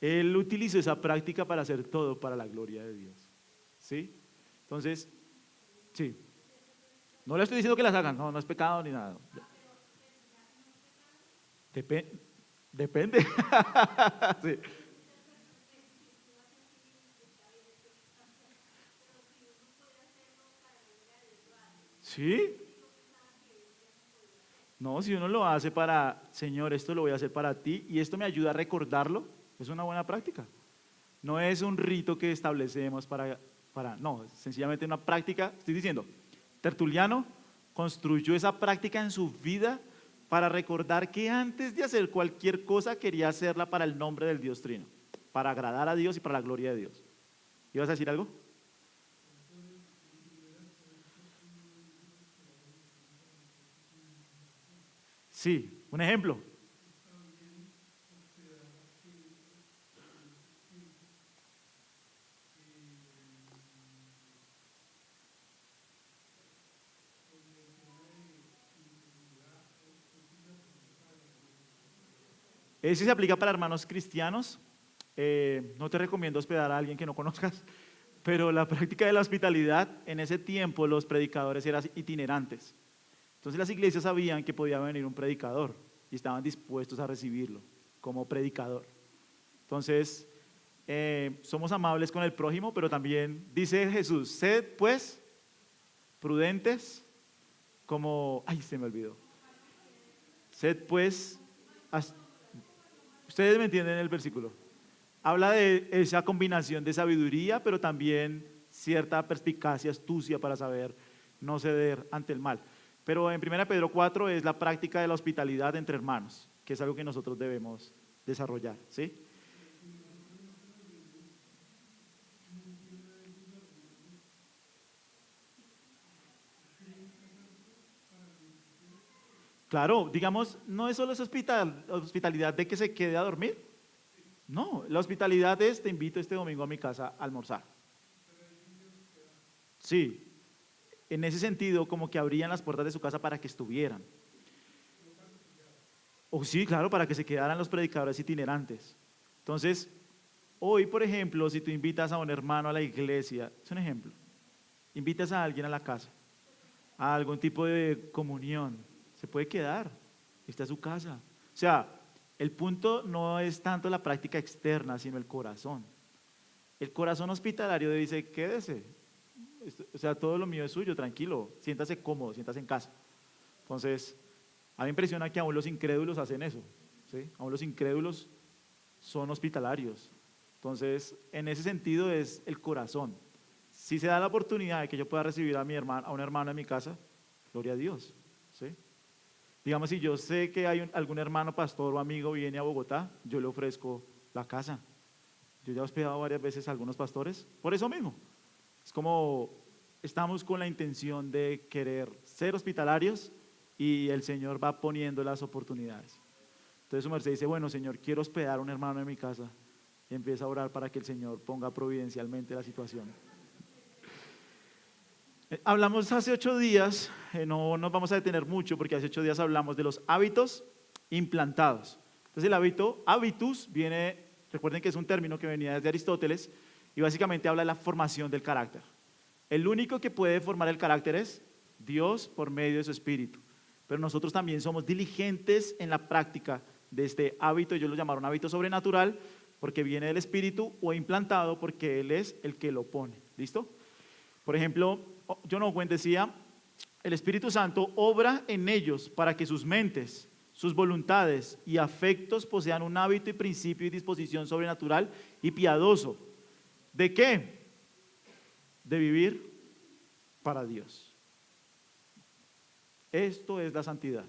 Speaker 1: Él utilizó esa práctica para hacer todo para la gloria de Dios. ¿Sí? Entonces, sí. No le estoy diciendo que las hagan, no, no es pecado ni nada. Depende. Sí. ¿Sí? No, si uno lo hace para, Señor, esto lo voy a hacer para ti y esto me ayuda a recordarlo, es una buena práctica. No es un rito que establecemos no, sencillamente una práctica. Estoy diciendo, Tertuliano construyó esa práctica en su vida para recordar que antes de hacer cualquier cosa quería hacerla para el nombre del Dios Trino, para agradar a Dios y para la gloria de Dios. ¿Ibas a decir algo? Sí, un ejemplo. Ese se aplica para hermanos cristianos. No te recomiendo hospedar a alguien que no conozcas, pero la práctica de la hospitalidad, en ese tiempo los predicadores eran itinerantes. Entonces las iglesias sabían que podía venir un predicador y estaban dispuestos a recibirlo como predicador. Entonces, somos amables con el prójimo, pero también dice Jesús, sed pues prudentes como, se me olvidó. Sed pues, ustedes me entienden el versículo. Habla de esa combinación de sabiduría, pero también cierta perspicacia, astucia para saber no ceder ante el mal. Pero en 1 Pedro 4 es la práctica de la hospitalidad entre hermanos, que es algo que nosotros debemos desarrollar, ¿sí? Claro, digamos, no es solo esa hospitalidad de que se quede a dormir. No, la hospitalidad es, te invito este domingo a mi casa a almorzar. Sí, en ese sentido, como que abrían las puertas de su casa para que estuvieran. O sí, claro, para que se quedaran los predicadores itinerantes. Entonces, hoy, por ejemplo, si tú invitas a un hermano a la iglesia, es un ejemplo, invitas a alguien a la casa, a algún tipo de comunión, se puede quedar, está en su casa. O sea, el punto no es tanto la práctica externa, sino el corazón. El corazón hospitalario dice, quédese, o sea, todo lo mío es suyo, tranquilo, siéntase cómodo, siéntase en casa. Entonces, a mí me impresiona que aún los incrédulos hacen eso, ¿sí? Aún los incrédulos son hospitalarios. Entonces, en ese sentido es el corazón. Si se da la oportunidad de que yo pueda recibir a mi hermano, a un hermano en mi casa, gloria a Dios, ¿sí? Digamos, si yo sé que hay algún hermano pastor o amigo viene a Bogotá, yo le ofrezco la casa. Yo ya he hospedado varias veces a algunos pastores, por eso mismo. Es como estamos con la intención de querer ser hospitalarios y el Señor va poniendo las oportunidades. Entonces su merced dice, bueno, Señor, quiero hospedar a un hermano en mi casa. Y empieza a orar para que el Señor ponga providencialmente la situación. Hablamos hace 8 días, no nos vamos a detener mucho porque hace 8 días hablamos de los hábitos implantados. Entonces el hábito, habitus, viene, recuerden que es un término que venía desde Aristóteles y básicamente habla de la formación del carácter. El único que puede formar el carácter es Dios por medio de su Espíritu. Pero nosotros también somos diligentes en la práctica de este hábito, ellos lo llamaron hábito sobrenatural, porque viene del Espíritu, o implantado porque Él es el que lo pone. ¿Listo? Por ejemplo, John Owen decía, el Espíritu Santo obra en ellos para que sus mentes, sus voluntades y afectos posean un hábito y principio y disposición sobrenatural y piadoso. ¿De qué? De vivir para Dios. Esto es la santidad.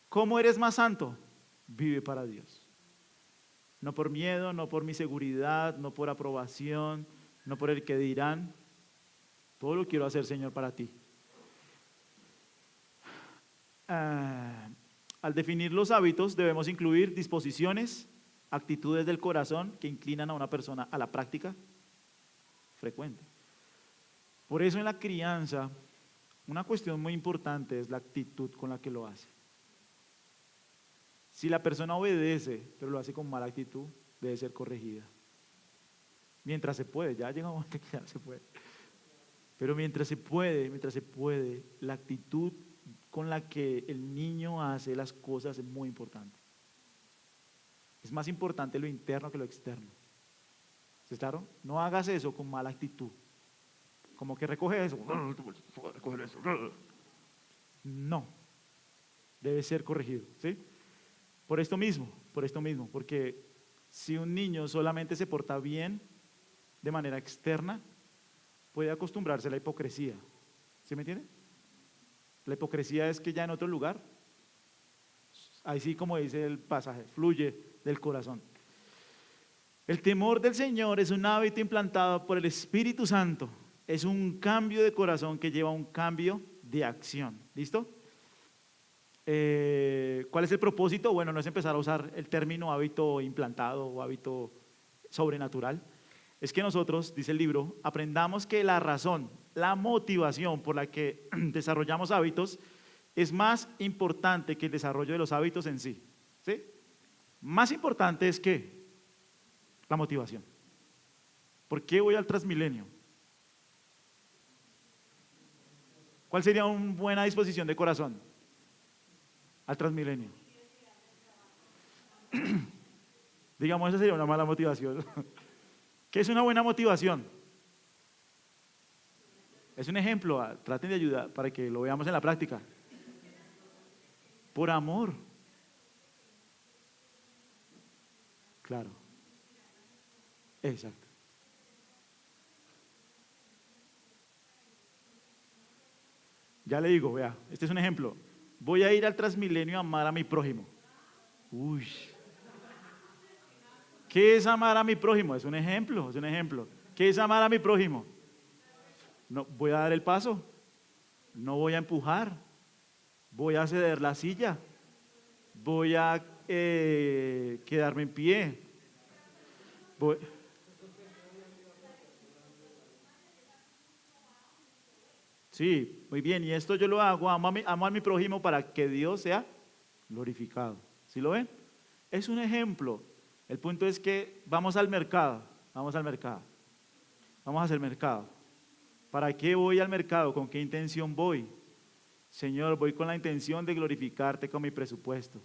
Speaker 1: ¿Cómo eres más santo? Vive para Dios. No por miedo, no por mi seguridad, no por aprobación, no por el que dirán. Todo lo quiero hacer, Señor, para ti. Al definir los hábitos debemos incluir disposiciones, actitudes del corazón que inclinan a una persona a la práctica frecuente. Por eso en la crianza Una cuestión muy importante es la actitud con la que lo hace. Si la persona obedece, pero lo hace con mala actitud, debe ser corregida. Mientras se puede, ya llega un momento que ya no se puede. Pero mientras se puede, la actitud con la que el niño hace las cosas es muy importante. Es más importante lo interno que lo externo. ¿Sí, claro? No hagas eso con mala actitud. Como que recoge eso. No. Debe ser corregido, ¿sí? Por esto mismo, porque si un niño solamente se porta bien de manera externa, puede acostumbrarse a la hipocresía. ¿Sí me entiende? La hipocresía es que ya en otro lugar, ahí sí como dice el pasaje, fluye del corazón. El temor del Señor es un hábito implantado por el Espíritu Santo. Es un cambio de corazón que lleva a un cambio de acción. ¿Listo? ¿Cuál es el propósito? Bueno, no es empezar a usar el término hábito implantado o hábito sobrenatural. Es que nosotros, dice el libro, aprendamos que la razón, la motivación por la que desarrollamos hábitos es más importante que el desarrollo de los hábitos en sí. ¿Sí? Más importante es que la motivación. ¿Por qué voy al Transmilenio? ¿Cuál sería una buena disposición de corazón? Al Transmilenio. Digamos, esa sería una mala motivación. ¿Qué es una buena motivación? Es un ejemplo, traten de ayudar para que lo veamos en la práctica. Por amor. Claro. Exacto. Ya le digo, vea, este es un ejemplo. Voy a ir al Transmilenio a amar a mi prójimo. Uy. ¿Qué es amar a mi prójimo? Es un ejemplo, es un ejemplo. ¿Qué es amar a mi prójimo? No, voy a dar el paso, no voy a empujar, voy a ceder la silla, voy a quedarme en pie. Voy... Sí, muy bien, y esto yo lo hago, amo a mi prójimo para que Dios sea glorificado. ¿Sí lo ven? Es un ejemplo. El punto es que vamos al mercado, vamos al mercado, vamos a hacer mercado. ¿Para qué voy al mercado? ¿Con qué intención voy? Señor, voy con la intención de glorificarte con mi presupuesto.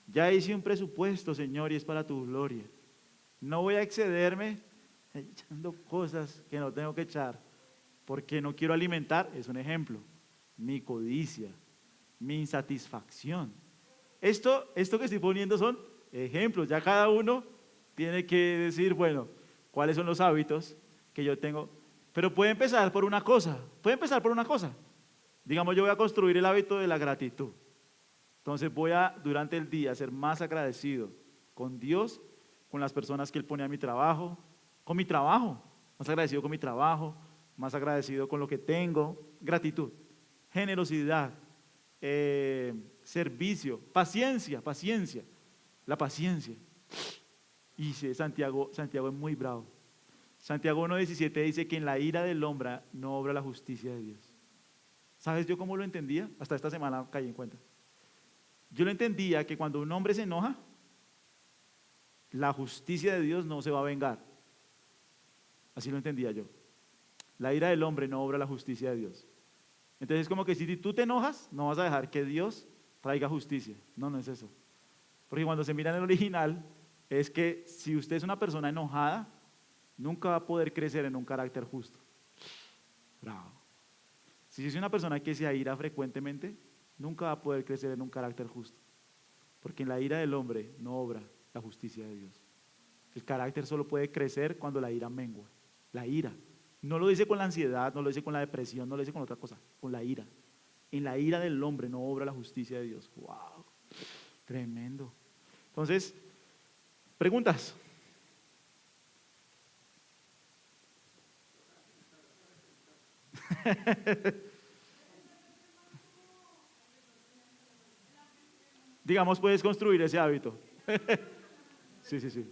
Speaker 1: Ya hice un presupuesto, Señor, y es para tu gloria. No voy a excederme echando cosas que no tengo que echar, porque no quiero alimentar, es un ejemplo, mi codicia, mi insatisfacción. Esto que estoy poniendo son ejemplos, ya cada uno tiene que decir, bueno, cuáles son los hábitos que yo tengo, pero puede empezar por una cosa, Digamos, yo voy a construir el hábito de la gratitud. Entonces voy a, durante el día, ser más agradecido con Dios, con las personas que Él pone a mi trabajo, con mi trabajo, más agradecido con mi trabajo, más agradecido con lo que tengo, gratitud, generosidad, servicio, paciencia, la paciencia. Y Santiago es muy bravo. Santiago 1:17 dice que en la ira del hombre no obra la justicia de Dios. ¿Sabes yo cómo lo entendía? Hasta esta semana caí en cuenta. Yo lo entendía que cuando un hombre se enoja, la justicia de Dios no se va a vengar. Así lo entendía yo. La ira del hombre no obra la justicia de Dios. Entonces es como que si tú te enojas, no vas a dejar que Dios traiga justicia. No, no es eso. Porque cuando se mira en el original, es que si usted es una persona enojada, nunca va a poder crecer en un carácter justo. Bravo. Si es una persona que se aira frecuentemente, nunca va a poder crecer en un carácter justo. Porque en la ira del hombre no obra la justicia de Dios. El carácter solo puede crecer cuando la ira mengua. La ira. No lo dice con la ansiedad, no lo dice con la depresión, no lo dice con otra cosa, con la ira. En la ira del hombre no obra la justicia de Dios. ¡Wow! Tremendo. Entonces, preguntas. Digamos, puedes construir ese hábito. Sí, sí, sí.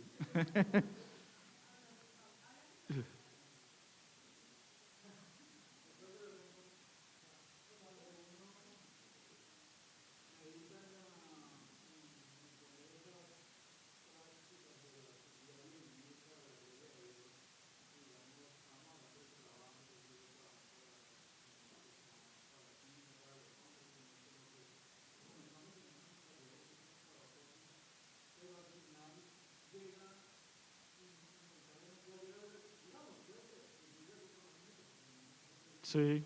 Speaker 1: Sí.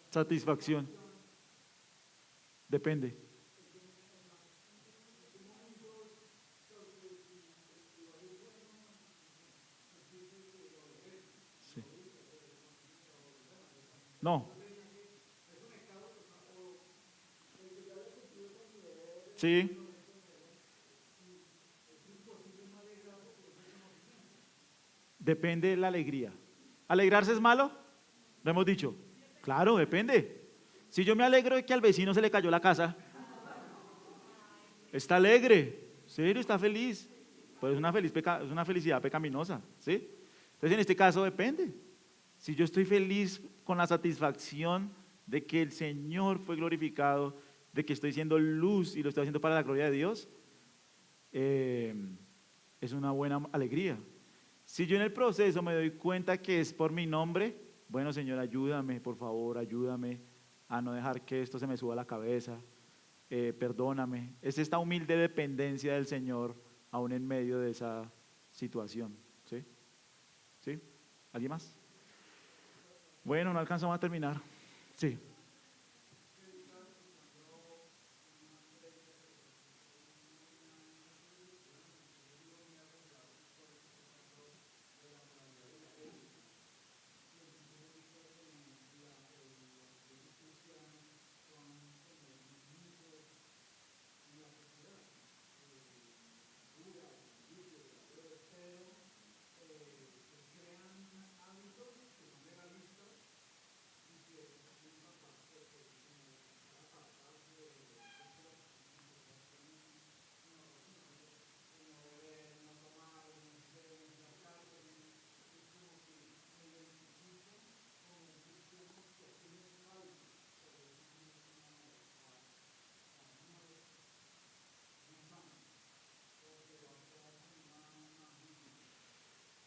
Speaker 1: Satisfacción. Depende. Sí. No. Sí. Depende de la alegría. ¿Alegrarse es malo? Lo hemos dicho. Claro, depende. Si yo me alegro de que al vecino se le cayó la casa, está alegre, serio, está feliz. Pues es una felicidad pecaminosa, ¿sí? Entonces en este caso depende. Si yo estoy feliz con la satisfacción de que el Señor fue glorificado, de que estoy siendo luz y lo estoy haciendo para la gloria de Dios, eh, es una buena alegría. Si yo en el proceso me doy cuenta que es por mi nombre, bueno, Señor, ayúdame, por favor, ayúdame a no dejar que esto se me suba a la cabeza, perdóname. Es esta humilde dependencia del Señor aún en medio de esa situación. ¿Sí? ¿Sí? ¿Alguien más? Bueno, no alcanzamos a terminar. Sí.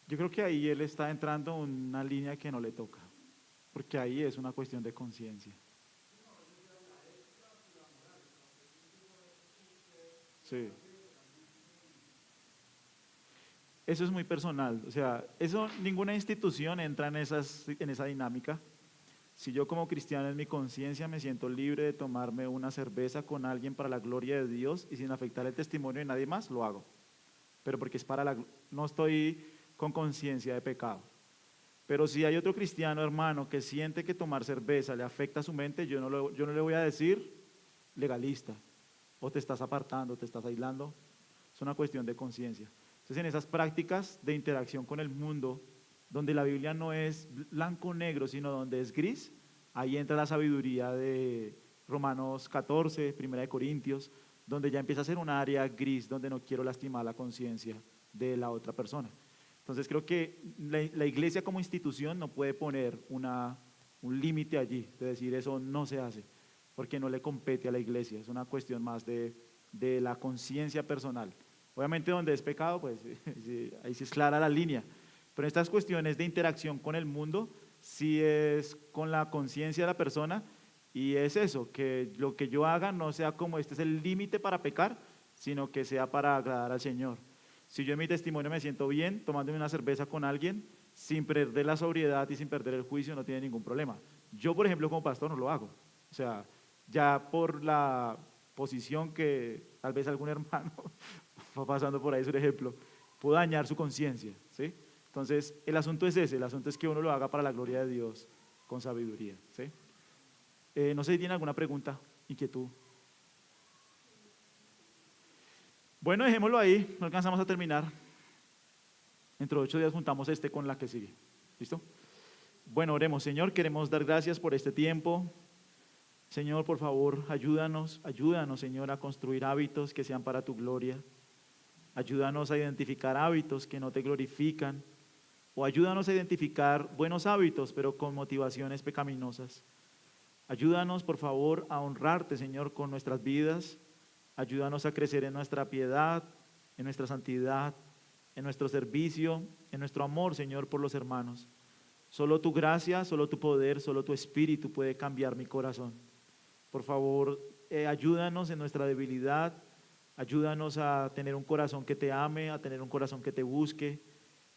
Speaker 1: Yo creo que ahí él está entrando en una línea que no le toca, porque ahí es una cuestión de conciencia. Sí. Eso es muy personal, o sea, eso ninguna institución entra en esa dinámica. Si yo como cristiano en mi conciencia me siento libre de tomarme una cerveza con alguien para la gloria de Dios y sin afectar el testimonio de nadie más, lo hago. Pero porque es para no estoy con conciencia de pecado. Pero si hay otro cristiano, hermano, que siente que tomar cerveza le afecta a su mente, yo no le voy a decir legalista, o te estás apartando, te estás aislando. Es una cuestión de conciencia. Entonces, en esas prácticas de interacción con el mundo, donde la Biblia no es blanco-negro, sino donde es gris, ahí entra la sabiduría de Romanos 14, Primera de Corintios, donde ya empieza a ser un área gris, donde no quiero lastimar la conciencia de la otra persona. Entonces creo que la iglesia como institución no puede poner un límite allí, de decir eso no se hace, porque no le compete a la iglesia, es una cuestión más de la conciencia personal. Obviamente donde es pecado, pues sí, ahí sí es clara la línea, pero estas cuestiones de interacción con el mundo, sí es con la conciencia de la persona y es eso, que lo que yo haga no sea como este es el límite para pecar, sino que sea para agradar al Señor. Si yo en mi testimonio me siento bien tomándome una cerveza con alguien, sin perder la sobriedad y sin perder el juicio, no tiene ningún problema. Yo, por ejemplo, como pastor no lo hago. O sea, ya por la posición que tal vez algún hermano va pasando por ahí, es un ejemplo, puede dañar su conciencia, ¿sí? Entonces, el asunto es ese, el asunto es que uno lo haga para la gloria de Dios, con sabiduría, ¿sí? No sé si tiene alguna pregunta, inquietud. Bueno, dejémoslo ahí, no alcanzamos a terminar. Dentro de 8 días juntamos este con la que sigue. ¿Listo? Bueno, oremos. Señor, queremos dar gracias por este tiempo. Señor, por favor, ayúdanos, Señor, a construir hábitos que sean para tu gloria. Ayúdanos a identificar hábitos que no te glorifican. O ayúdanos a identificar buenos hábitos, pero con motivaciones pecaminosas. Ayúdanos, por favor, a honrarte, Señor, con nuestras vidas. Ayúdanos a crecer en nuestra piedad, en nuestra santidad, en nuestro servicio, en nuestro amor, Señor, por los hermanos. Solo tu gracia, solo tu poder, solo tu espíritu puede cambiar mi corazón. Por favor, ayúdanos en nuestra debilidad, Ayúdanos a tener un corazón que te ame, a tener un corazón que te busque.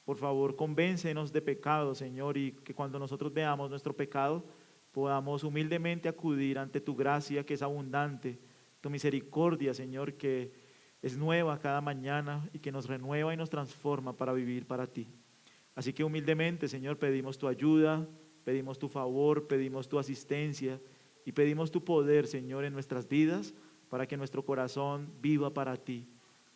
Speaker 1: Por favor, convéncenos de pecado, Señor, y que cuando nosotros veamos nuestro pecado, podamos humildemente acudir ante tu gracia que es abundante, tu misericordia, Señor, que es nueva cada mañana y que nos renueva y nos transforma para vivir para ti. Así que humildemente, Señor, pedimos tu ayuda, pedimos tu favor, pedimos tu asistencia y pedimos tu poder, Señor, en nuestras vidas para que nuestro corazón viva para ti.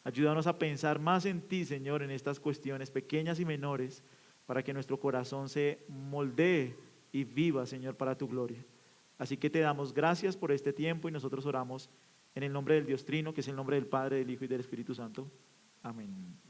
Speaker 1: Ayúdanos a pensar más en ti, Señor, en estas cuestiones pequeñas y menores, para que nuestro corazón se moldee y viva, Señor, para tu gloria. Así que te damos gracias por este tiempo y nosotros oramos en el nombre del Dios Trino, que es el nombre del Padre, del Hijo y del Espíritu Santo. Amén.